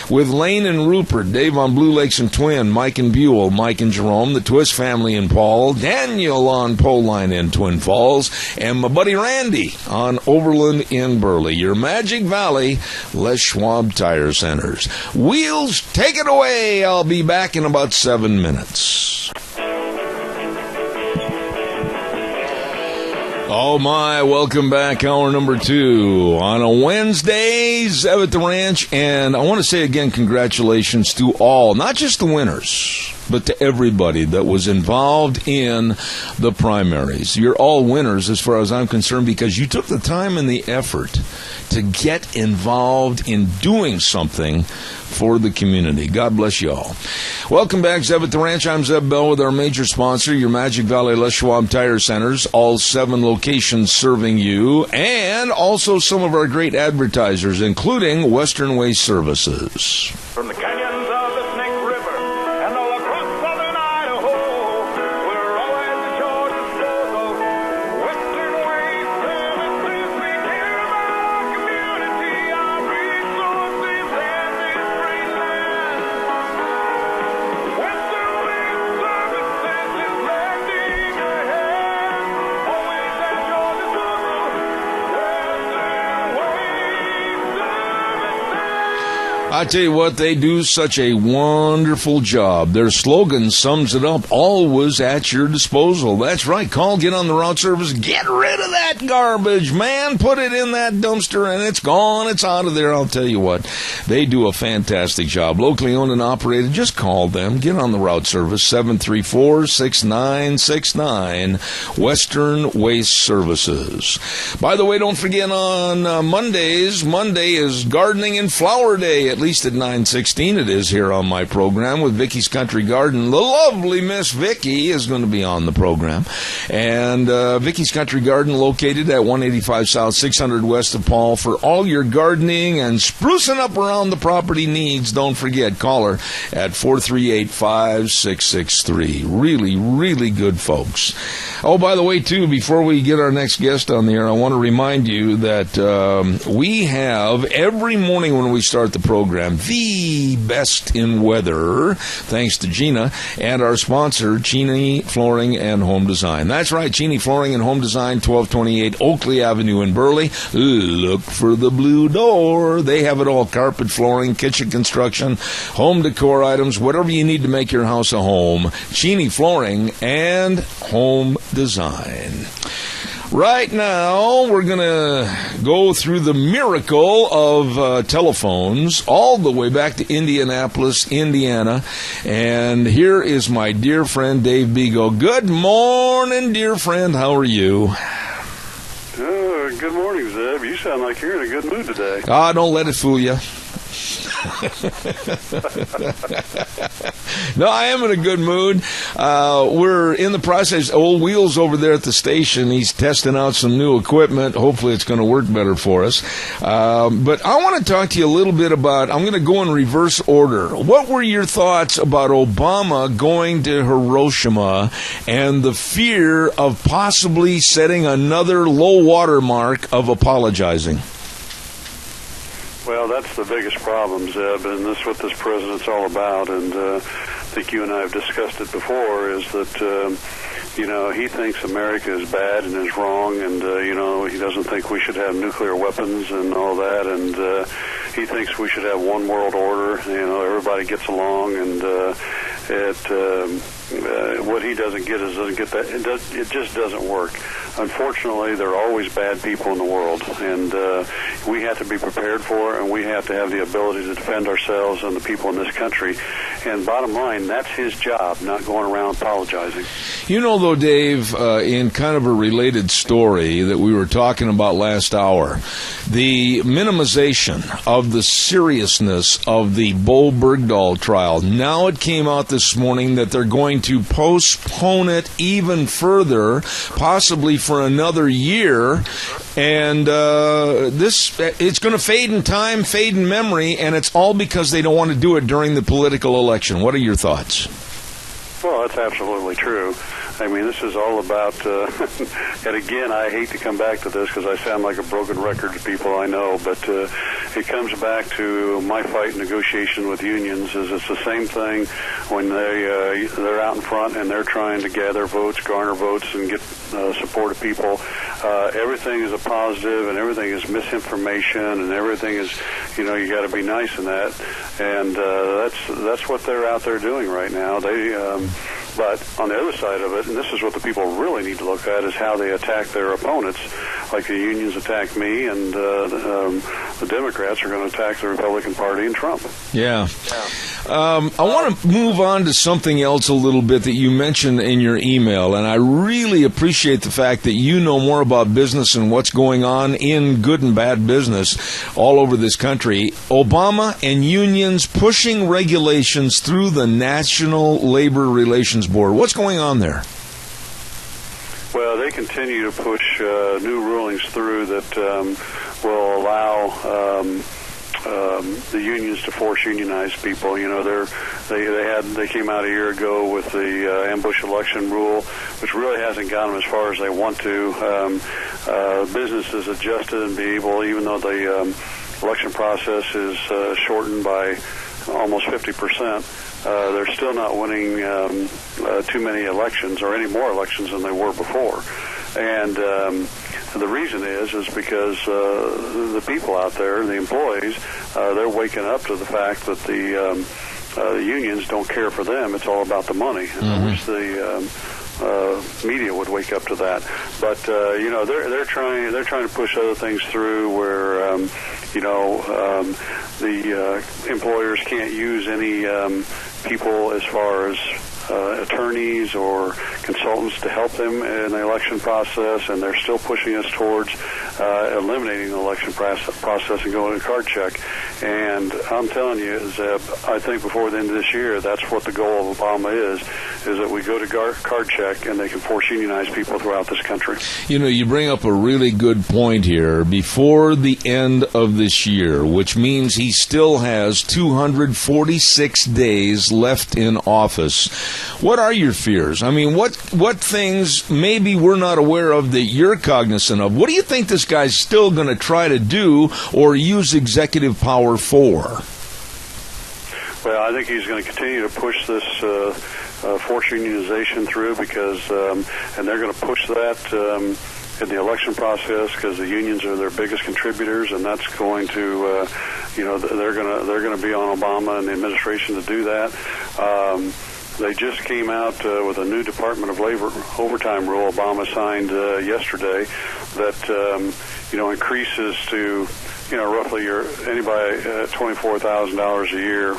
With Lane and Rupert, Dave on Blue Lakes and Twin, Mike and Buell, Mike and Jerome, the Twist family in Paul, Daniel on Pole Line in Twin Falls, and my buddy Randy on Overland in Burley. Your Magic Valley Les Schwab Tire Centers. Wheels, take it away. I'll be back in about 7 minutes. Oh my, welcome back. Hour number 2 on a Wednesday, Zev at the Ranch. And I want to say again, congratulations to all, not just the winners, but to everybody that was involved in the primaries. You're all winners as far as I'm concerned, because you took the time and the effort to get involved in doing something for the community. God bless you all. Welcome back, Zev at the Ranch. I'm Zeb Bell with our major sponsor, your Magic Valley Les Schwab Tire Centers, all 7 locations serving you, and also some of our great advertisers, including Western Waste Services. From the canyons of the Snake River and all across southern Idaho, we're always at your disposal. Western Waste Services, we care about our community, our resources, and this great land. Western Waste Services is lending a hand, always at your disposal. Western Waste Services. I tell you what, they do such a wonderful job. Their slogan sums it up: always at your disposal. That's right. Call, get on the route service, get rid of that garbage, man. Put it in that dumpster and it's gone. It's out of there. I'll tell you what, they do a fantastic job. Locally owned and operated. Just call them. Get on the route service, 734-6969, Western Waste Services. By the way, don't forget on Mondays, Monday is Gardening and Flower Day at least at 9:16 it is here on my program with Vicky's Country Garden. The lovely Miss Vicky is going to be on the program. And Vicky's Country Garden located at 185 South, 600 West of Paul for all your gardening and sprucing up around the property needs. Don't forget, call her at 438-5663. Really, really good folks. Oh, by the way, too, before we get our next guest on the air, I want to remind you that we have every morning when we start the program the best in weather, thanks to Gina and our sponsor, Cheney Flooring and Home Design. That's right, Cheney Flooring and Home Design, 1228 Oakley Avenue in Burley. Look for the blue door. They have it all: carpet, flooring, kitchen construction, home decor items, whatever you need to make your house a home. Cheney Flooring and Home Design. Right now, we're going to go through the miracle of telephones all the way back to Indianapolis, Indiana. And here is my dear friend, Dave Bego. Good morning, dear friend. How are you? Good morning, Zeb. You sound like you're in a good mood today. Don't let it fool you. No, I am in a good mood. We're in the process. Old Wheels over there at the station, he's testing out some new equipment. Hopefully it's going to work better for us. But I want to talk to you a little bit about, I'm going to go in reverse order. What were your thoughts about Obama going to Hiroshima and the fear of possibly setting another low water mark of apologizing? Well, that's the biggest problem, Zeb, and that's what this president's all about. And I think you and I have discussed it before, is that, he thinks America is bad and is wrong, and, he doesn't think we should have nuclear weapons and all that, and he thinks we should have one world order, everybody gets along, and what he doesn't get that. It just doesn't work. Unfortunately, there are always bad people in the world, and we have to be prepared for it, and we have to have the ability to defend ourselves and the people in this country. And bottom line, that's his job, not going around apologizing. Though, Dave, in kind of a related story that we were talking about last hour, the minimization of the seriousness of the Bo Bergdahl trial. Now it came out this morning that they're going to postpone it even further, possibly for another year, and it's going to fade in time, fade in memory, and it's all because they don't want to do it during the political election. What are your thoughts? Well, that's absolutely true. I mean, this is all about, and again, I hate to come back to this because I sound like a broken record to people I know, but it comes back to my fight in negotiation with unions. Is it's the same thing when they're out in front and they're trying to gather votes, garner votes, and get support of people. Everything is a positive, and everything is misinformation, and everything is, you got to be nice in that, and that's what they're out there doing right now. But on the other side of it, and this is what the people really need to look at, is how they attack their opponents. Like the unions attack me, and the Democrats are going to attack the Republican Party and Trump. Yeah. I want to move on to something else a little bit that you mentioned in your email, and I really appreciate the fact that you know more about business and what's going on in good and bad business all over this country. Obama and unions pushing regulations through the National Labor Relations Board. What's going on there? Well, they continue to push new rulings through that will allow the unions to force unionize people. They came out a year ago with the ambush election rule, which really hasn't gotten them as far as they want to. Businesses adjusted and be able, even though the election process is shortened by almost 50%. They're still not winning too many elections or any more elections than they were before. And the reason is because the people out there, the employees, they're waking up to the fact that the unions don't care for them. It's all about the money. And I wish the media would wake up to that. But they're trying to push other things through where the employers can't use any people as far as attorneys or consultants to help them in the election process, and they're still pushing us towards eliminating the election process and going to card check. And I'm telling you, Zeb, I think before the end of this year, that's what the goal of Obama is that we go to card check and they can force unionize people throughout this country. You know, you bring up a really good point here. Before the end of this year, which means he still has 246 days left in office. What are your fears? I mean, what things maybe we're not aware of that you're cognizant of? What do you think this guy's still going to try to do or use executive power for? Well, I think he's going to continue to push this forced unionization through because, and they're going to push that in the election process because the unions are their biggest contributors, and that's going to, they're going to be on Obama and the administration to do that. They just came out with a new Department of Labor overtime rule Obama signed yesterday that increases to roughly anybody $24,000 a year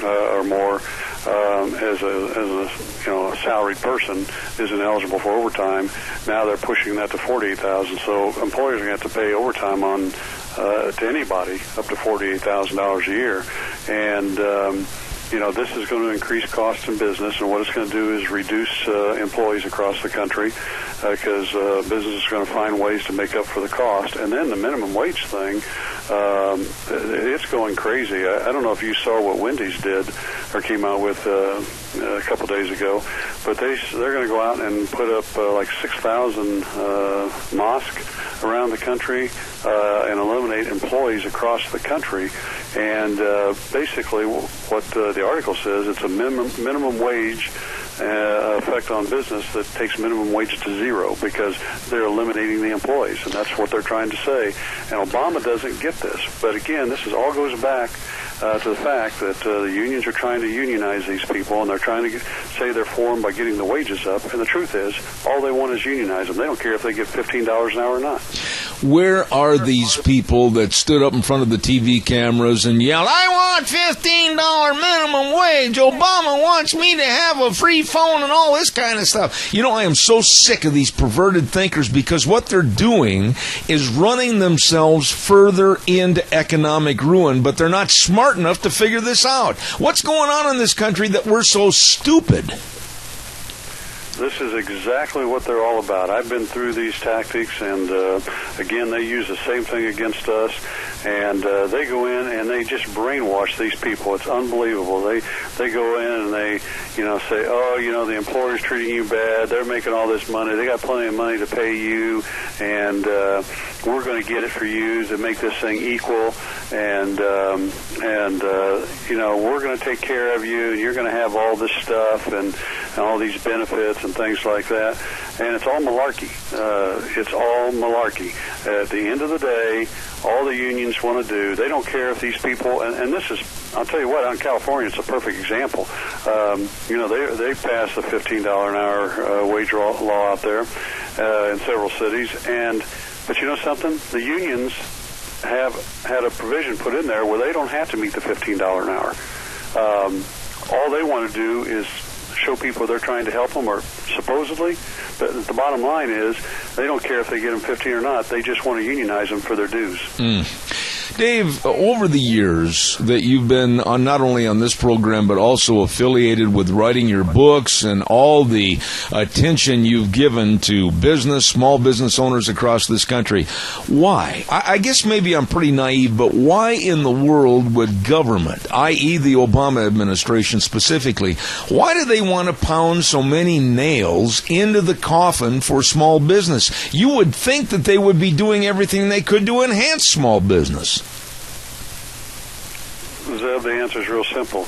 or more as a salaried person isn't eligible for overtime. Now they're pushing that to $48,000. So employers are going to have to pay overtime on to anybody up to $48,000 a year, and this is going to increase costs in business, and what it's going to do is reduce employees across the country because business is going to find ways to make up for the cost. And then the minimum wage thing, it's going crazy. I don't know if you saw what Wendy's did or came out with a couple days ago, but they're going to go out and put up like 6,000 mosques around the country and eliminate employees across the country. And basically what the article says, it's a minimum wage effect on business that takes minimum wage to zero because they're eliminating the employees, and that's what they're trying to say. And Obama doesn't get this. But again, this all goes back to the fact that the unions are trying to unionize these people, and they're trying to say they're for them by getting the wages up. And the truth is, all they want is unionize them. They don't care if they get $15 an hour or not. Where are these people that stood up in front of the TV cameras and yelled, "I want $15 minimum wage. Obama wants me to have a free phone," and all this kind of stuff? You know, I am so sick of these perverted thinkers because what they're doing is running themselves further into economic ruin, but they're not smart enough to figure this out. What's going on in this country that we're so stupid? This is exactly what they're all about. I've been through these tactics, and again, they use the same thing against us, and they go in and they just brainwash these people. It's unbelievable. They go in and they, say, "Oh, the employer's treating you bad. They're making all this money. They got plenty of money to pay you, and we're going to get it for you to make this thing equal, and we're going to take care of you, and you're going to have all this stuff and all these benefits and things like that." And it's all malarkey. It's all malarkey. At the end of the day, all the unions want to do, they don't care if these people, and this is, I'll tell you what, out in California, it's a perfect example. They passed the $15 an hour wage law out there in several cities, but you know something? The unions have had a provision put in there where they don't have to meet the $15 an hour. All they want to do is show people they're trying to help them, or supposedly. But the bottom line is they don't care if they get them 15 or not. They just want to unionize them for their dues. Dave, over the years that you've been on, not only on this program, but also affiliated with writing your books and all the attention you've given to business, small business owners across this country, why? I guess maybe I'm pretty naive, but why in the world would government, i.e. the Obama administration specifically, why do they want to pound so many nails into the coffin for small business? You would think that they would be doing everything they could to enhance small business. Zeb, the answer is real simple.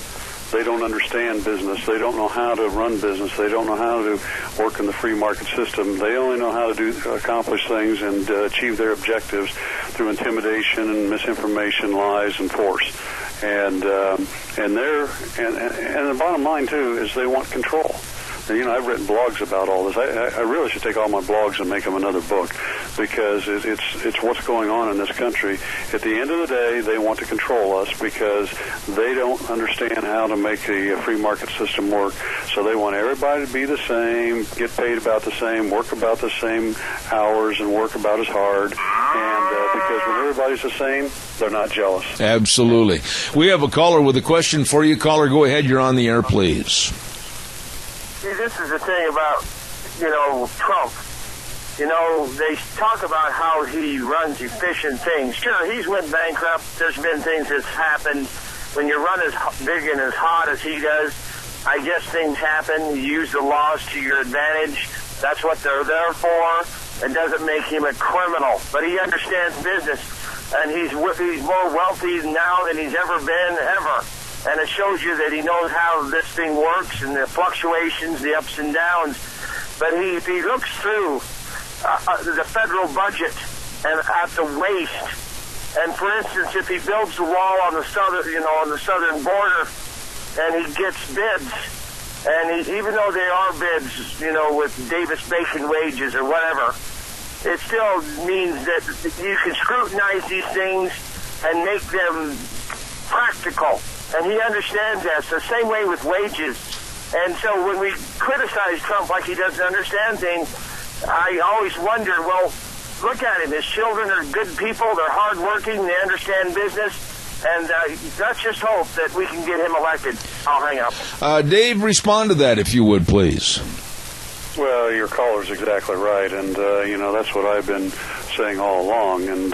They don't understand business. They don't know how to run business. They don't know how to work in the free market system. They only know how to accomplish things and achieve their objectives through intimidation and misinformation, lies, and force. And the bottom line too is they want control. And, I've written blogs about all this. I really should take all my blogs and make them another book, because it's what's going on in this country. At the end of the day, they want to control us because they don't understand how to make a free market system work. So they want everybody to be the same, get paid about the same, work about the same hours, and work about as hard. And because when everybody's the same, they're not jealous. Absolutely. We have a caller with a question for you. Caller, go ahead. You're on the air, please. See, this is the thing about, Trump. They talk about how he runs efficient things. Sure, he's went bankrupt. There's been things that's happened. When you run as big and as hot as he does, I guess things happen. You use the laws to your advantage. That's what they're there for. It doesn't make him a criminal. But he understands business. And he's more wealthy now than he's ever been, ever. And it shows you that he knows how this thing works and the fluctuations, the ups and downs. But if he looks through the federal budget and at the waste, and for instance, if he builds the wall on the southern border, and he gets bids, and even though they are bids, with Davis-Bacon wages or whatever, it still means that you can scrutinize these things and make them practical. And he understands that. It's the same way with wages. And so when we criticize Trump like he doesn't understand things, I always wonder, well, look at him. His children are good people. They're hardworking. They understand business. And let's just hope that we can get him elected. I'll hang up. Dave, respond to that, if you would, please. Well, your caller's exactly right, and that's what I've been saying all along. And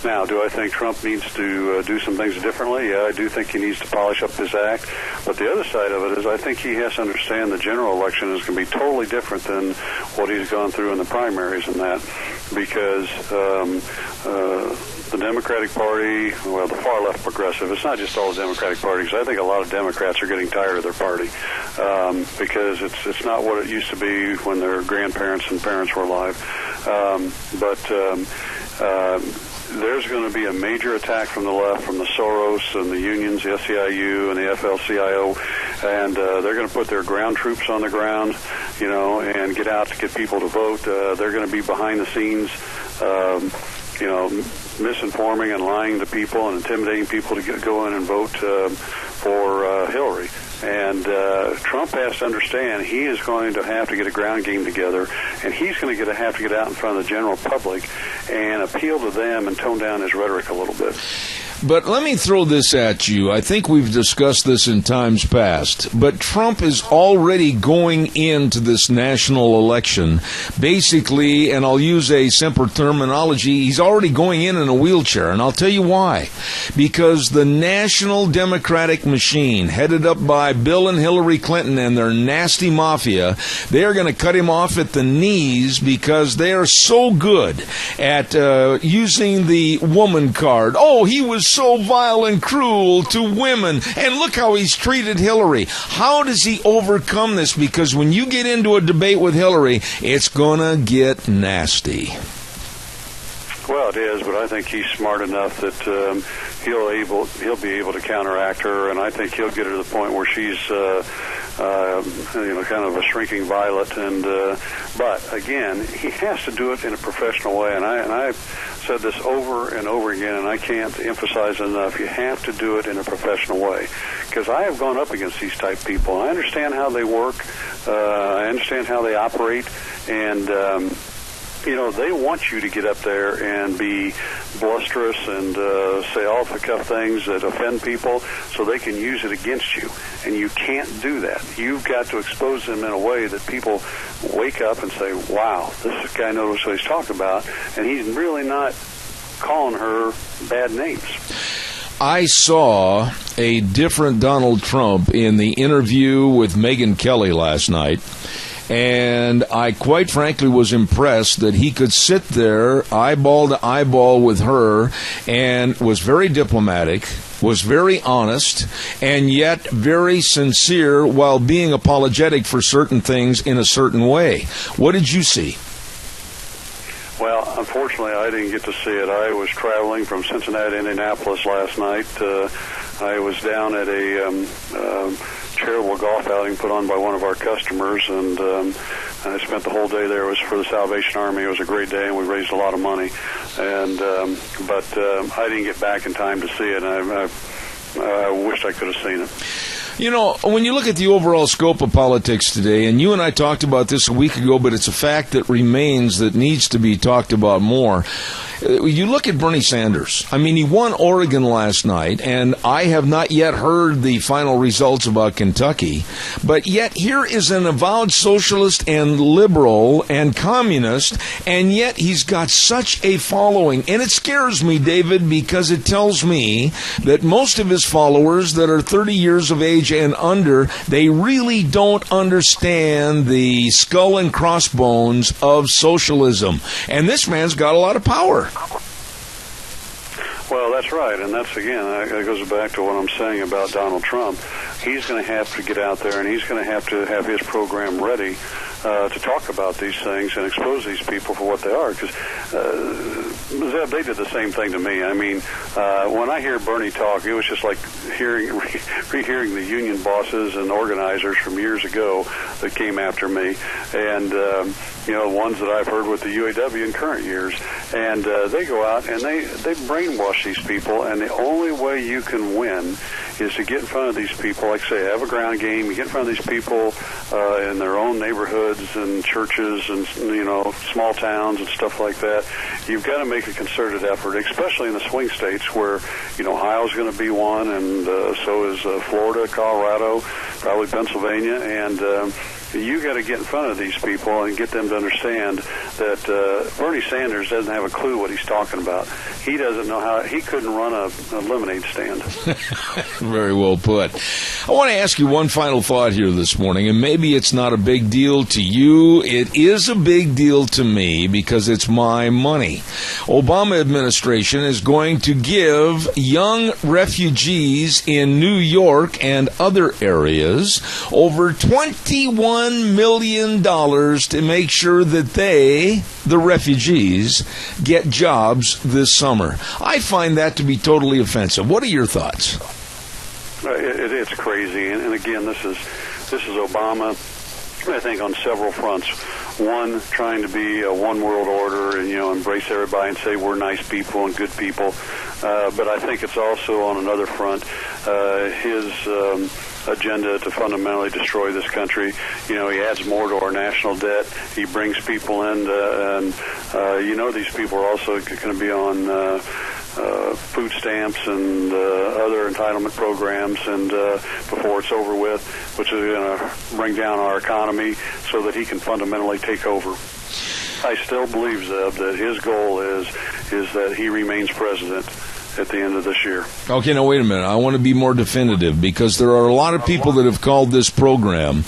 now, do I think Trump needs to do some things differently? Yeah, I do think he needs to polish up his act. But the other side of it is I think he has to understand the general election is going to be totally different than what he's gone through in the primaries and that, because the Democratic Party, well, the far-left progressive, it's not just all the Democratic Party, because I think a lot of Democrats are getting tired of their party because it's not what it used to be when their grandparents and parents were alive. There's going to be a major attack from the left, from the Soros and the unions, the SEIU and the FL-CIO, and they're going to put their ground troops on the ground, and get out to get people to vote. They're going to be behind the scenes, misinforming and lying to people and intimidating people to go in and vote for Hillary. And Trump has to understand he is going to have to get a ground game together, and he's going to have to get out in front of the general public and appeal to them and tone down his rhetoric a little bit. But let me throw this at you. I think we've discussed this in times past, but Trump is already going into this national election, basically, and I'll use a simple terminology, he's already going in a wheelchair, and I'll tell you why. Because the national Democratic machine, headed up by Bill and Hillary Clinton and their nasty mafia, they are going to cut him off at the knees because they are so good at using the woman card. Oh, he was so vile and cruel to women, and look how he's treated Hillary. How does he overcome this? Because when you get into a debate with Hillary, it's gonna get nasty. Well, it is, but I think he's smart enough that he'll be able to counteract her, and I think he'll get her to the point where she's kind of a shrinking violet. And but again, he has to do it in a professional way, and I've said this over and over again, and I can't emphasize enough. You have to do it in a professional way, because I have gone up against these type people. I understand how they work. I understand how they operate, and they want you to get up there and be blusterous and say off-the-cuff things that offend people so they can use it against you. And you can't do that. You've got to expose them in a way that people wake up and say, wow, this guy knows what he's talking about, and he's really not calling her bad names. I saw a different Donald Trump in the interview with Megyn Kelly last night. And I quite frankly was impressed that he could sit there eyeball to eyeball with her and was very diplomatic, was very honest, and yet very sincere while being apologetic for certain things in a certain way. What did you see? Well, unfortunately, I didn't get to see it. I was traveling from Cincinnati to Indianapolis last night. I was down at a charitable golf outing put on by one of our customers, and I spent the whole day there. It was for the Salvation Army. It was a great day, and we raised a lot of money. And but I didn't get back in time to see it, and I wished I could have seen it. You know, when you look at the overall scope of politics today, and you and I talked about this a week ago, but it's a fact that remains that needs to be talked about more. You look at Bernie Sanders. I mean, he won Oregon last night, and I have not yet heard the final results about Kentucky. But yet here is an avowed socialist and liberal and communist, and yet he's got such a following. And it scares me, David, because it tells me that most of his followers that are 30 years of age and under, they really don't understand the skull and crossbones of socialism. And this man's got a lot of power. Well, that's right, and that's, again, that goes back to what I'm saying about Donald Trump. He's going to have to get out there, and he's going to have his program ready to talk about these things and expose these people for what they are. Because Zeb, they did the same thing to me. I mean, when I hear Bernie talk, it was just like rehearing the union bosses and organizers from years ago that came after me, and ones that I've heard with the UAW in current years. And they go out and they brainwash these people, and the only way you can win is to get in front of these people, like say, have a ground game. You get in front of these people in their own neighborhoods and churches and, small towns and stuff like that. You've got to make a concerted effort, especially in the swing states where, Ohio's going to be one, and so is Florida, Colorado, probably Pennsylvania, and you got to get in front of these people and get them to understand that Bernie Sanders doesn't have a clue what he's talking about. He doesn't know how. He couldn't run a lemonade stand. Very well put. I want to ask you one final thought here this morning, and maybe it's not a big deal to you. It is a big deal to me because it's my money. Obama administration is going to give young refugees in New York and other areas over $21 million to make sure that they, the refugees, get jobs this summer. I find that to be totally offensive. What are your thoughts? It's crazy, and again, this is Obama, I think, on several fronts. One, trying to be a one world order and embrace everybody and say we're nice people and good people. But I think it's also on another front his agenda to fundamentally destroy this country. He adds more to our national debt. He brings people in, and these people are also going to be on food stamps and other entitlement programs, and before it's over with, which is going to bring down our economy so that he can fundamentally take over. I still believe, Zeb, that his goal is that he remains president at the end of this year. Okay, now wait a minute. I want to be more definitive because there are a lot of people that have called this program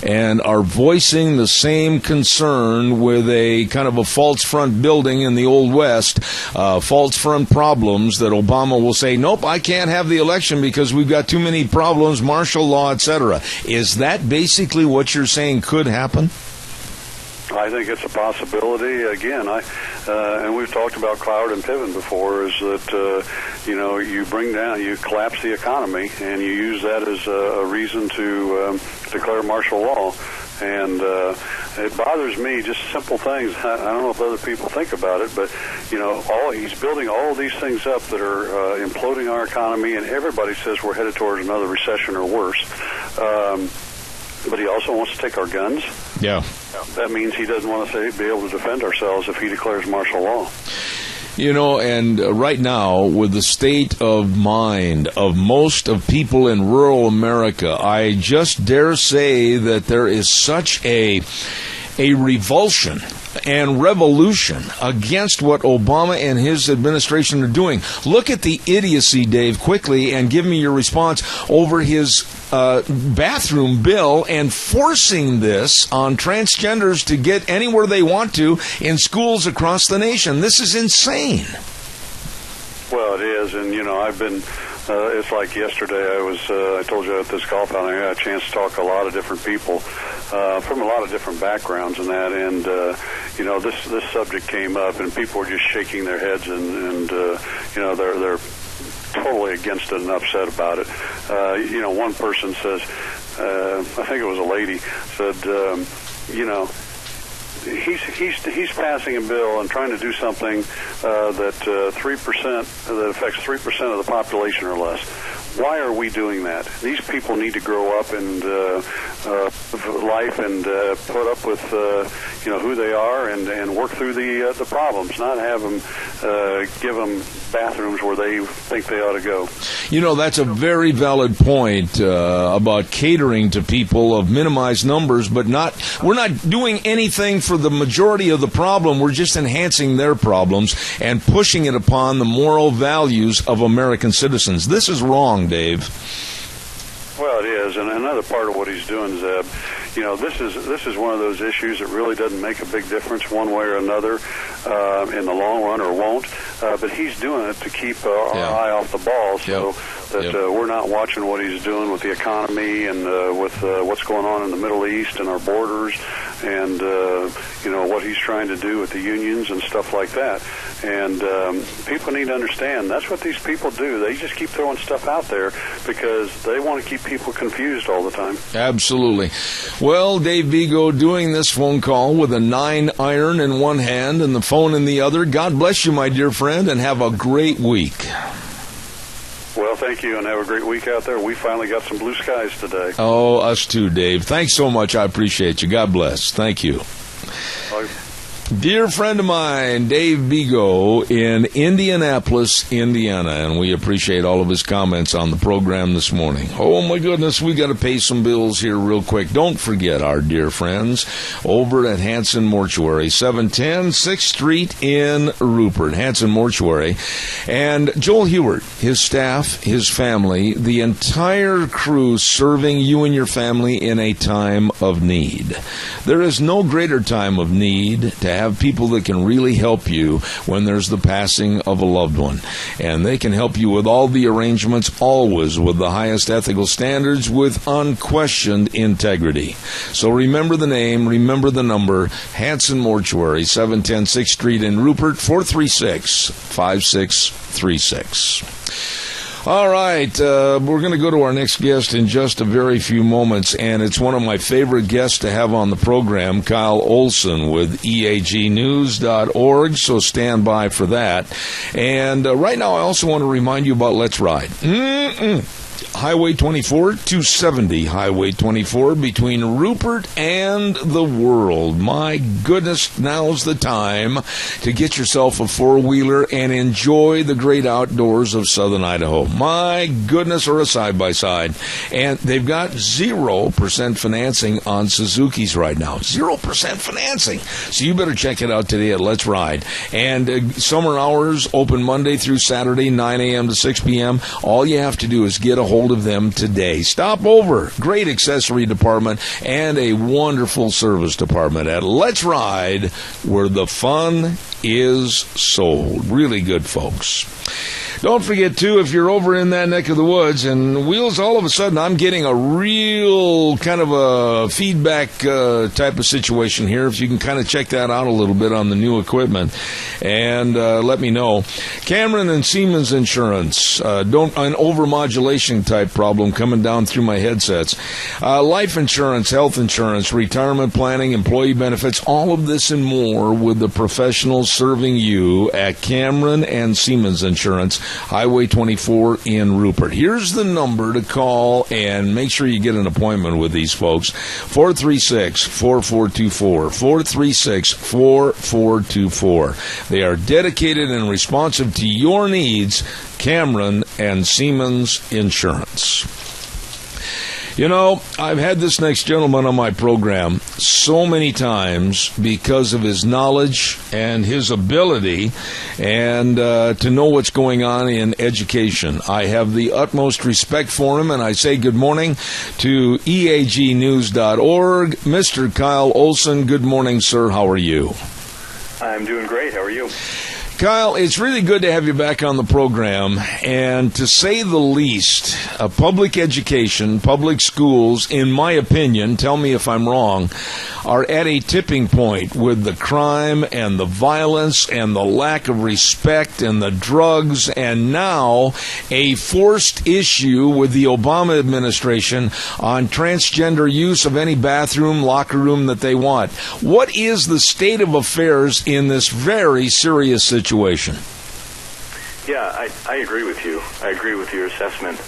and are voicing the same concern with a kind of a false front building in the Old West, false front problems that Obama will say, nope, I can't have the election because we've got too many problems, martial law, etc. Is that basically what you're saying could happen? I think it's a possibility. Again, and we've talked about Cloward and Piven before, is that, you collapse the economy, and you use that as a reason to declare martial law. And it bothers me, just simple things. I don't know if other people think about it, but, he's building all these things up that are imploding our economy, and everybody says we're headed towards another recession or worse. But he also wants to take our guns. Yeah. That means he doesn't want to be able to defend ourselves if he declares martial law. And right now, with the state of mind of most of people in rural America, I just dare say that there is such a revulsion and revolution against what Obama and his administration are doing. Look at the idiocy, Dave, quickly, and give me your response over his bathroom bill and forcing this on transgenders to get anywhere they want to in schools across the nation. This is insane. Well, it is, and I've been. It's like yesterday. I told you at this golf outing, I got a chance to talk to a lot of different people from a lot of different backgrounds and that. And this subject came up, and people were just shaking their heads, and they're totally against it and upset about it. One person says, I think it was a lady, said, he's passing a bill and trying to do something that 3% that affects 3% of the population or less. why are we doing that? These people need to grow up and life and put up with who they are and work through the problems, not have them give them bathrooms where they think they ought to go. That's a very valid point about catering to people of minimized numbers, but we're not doing anything for the majority of the problem. We're just enhancing their problems and pushing it upon the moral values of American citizens. This is wrong, Dave. Well, it is, and another part of what he's doing, Zeb, this is one of those issues that really doesn't make a big difference one way or another in the long run, or won't. But he's doing it to keep our eye off the ball, so that we're not watching what he's doing with the economy and with what's going on in the Middle East and our borders, and what he's trying to do with the unions and stuff like that. And people need to understand that's what these people do. They just keep throwing stuff out there because they want to keep people confused all the time. Absolutely. Well, Dave Vigo doing this phone call with a 9-iron in one hand and the phone in the other. God bless you, my dear friend, and have a great week. Well, thank you, and have a great week out there. We finally got some blue skies today. Oh, us too, Dave. Thanks so much. I appreciate you. God bless. Thank you. Bye. Dear friend of mine, Dave Vigo in Indianapolis, Indiana, and we appreciate all of his comments on the program this morning. Oh my goodness, we got to pay some bills here real quick. Don't forget our dear friends over at Hanson Mortuary, 710 6th Street in Rupert. Hanson Mortuary. And Joel Hewart, his staff, his family, the entire crew serving you and your family in a time of need. There is no greater time of need to have people that can really help you when there's the passing of a loved one. And they can help you with all the arrangements, always with the highest ethical standards, with unquestioned integrity. So remember the name, remember the number, Hanson Mortuary, 710 6th Street in Rupert, 436-5636. All right, we're going to go to our next guest in just a very few moments, and it's one of my favorite guests to have on the program, Kyle Olson with EAGnews.org, so stand by for that. And right now I also want to remind you about Let's Ride. Highway 24, 270 Highway 24 between Rupert and the world. My goodness, now's the time to get yourself a four-wheeler and enjoy the great outdoors of southern Idaho. My goodness, or a side-by-side. And they've got 0% financing on Suzuki's right now. 0% financing. So you better check it out today at Let's Ride. And summer hours open Monday through Saturday, 9 a.m. to 6 p.m. All you have to do is get a hold of them today. Stop over. Great accessory department and a wonderful service department at Let's Ride, where the fun is sold. Really good, folks. Don't forget, too, if you're over in that neck of the woods, and Wheels, all of a sudden I'm getting a real kind of a feedback type of situation here. If you can kind of check that out a little bit on the new equipment and let me know. Cameron and Siemens Insurance, an overmodulation type problem coming down through my headsets. Life insurance, health insurance, retirement planning, employee benefits, all of this and more with the professionals serving you at Cameron and Siemens Insurance, Highway 24 in Rupert. Here's the number to call and make sure you get an appointment with these folks. 436-4424. 436-4424. They are dedicated and responsive to your needs. Cameron and Siemens Insurance. You know, I've had this next gentleman on my program so many times because of his knowledge and his ability and to know what's going on in education. I have the utmost respect for him, and I say good morning to EAGnews.org. Mr. Kyle Olson, good morning, sir. How are you? I'm doing great. How are you? Kyle, it's really good to have you back on the program, and to say the least, public education, public schools, in my opinion, tell me if I'm wrong, are at a tipping point with the crime and the violence and the lack of respect and the drugs, and now a forced issue with the Obama administration on transgender use of any bathroom, locker room that they want. What is the state of affairs in this very serious situation? Yeah, I agree with you. I agree with your assessment.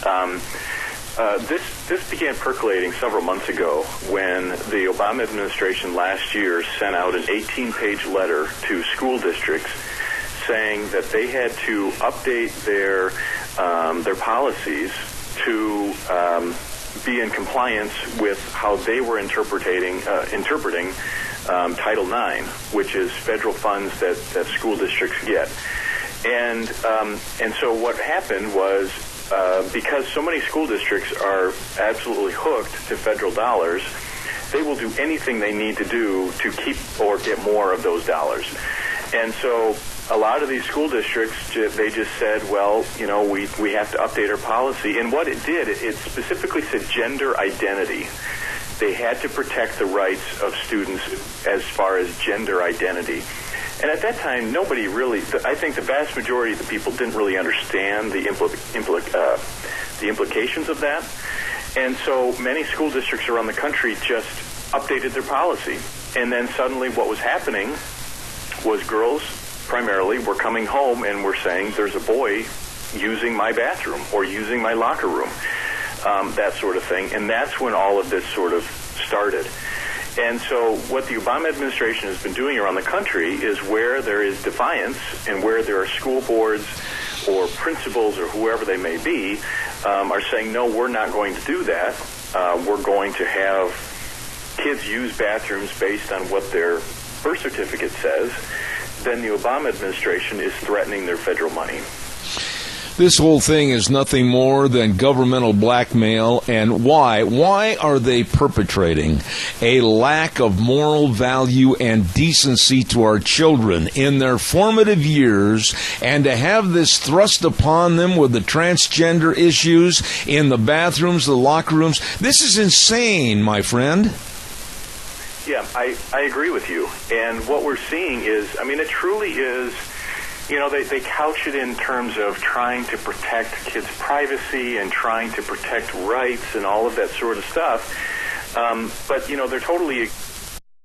This began percolating several months ago when the Obama administration last year sent out an 18-page letter to school districts saying that they had to update their policies to be in compliance with how they were interpreting Title IX, which is federal funds that school districts get. And so what happened was, because so many school districts are absolutely hooked to federal dollars, they will do anything they need to do to keep or get more of those dollars. And so a lot of these school districts, they just said, well, you know, we have to update our policy. And what it did, it specifically said gender identity. They had to protect the rights of students as far as gender identity. And at that time, nobody really, I think the vast majority of the people didn't really understand the implications of that. And so many school districts around the country just updated their policy. And then suddenly what was happening was girls primarily were coming home and were saying, there's a boy using my bathroom or using my locker room, that sort of thing. And that's when all of this sort of started. And so what the Obama administration has been doing around the country is where there is defiance and where there are school boards or principals or whoever they may be are saying, no, we're not going to do that. We're going to have kids use bathrooms based on what their birth certificate says. Then the Obama administration is threatening their federal money. This whole thing is nothing more than governmental blackmail. And why? Why are they perpetrating a lack of moral value and decency to our children in their formative years, and to have this thrust upon them with the transgender issues in the bathrooms, the locker rooms? This is insane, my friend. Yeah, I agree with you. And what we're seeing is, I mean, it truly is, you know, they couch it in terms of trying to protect kids' privacy and trying to protect rights and all of that sort of stuff. But, you know, they're totally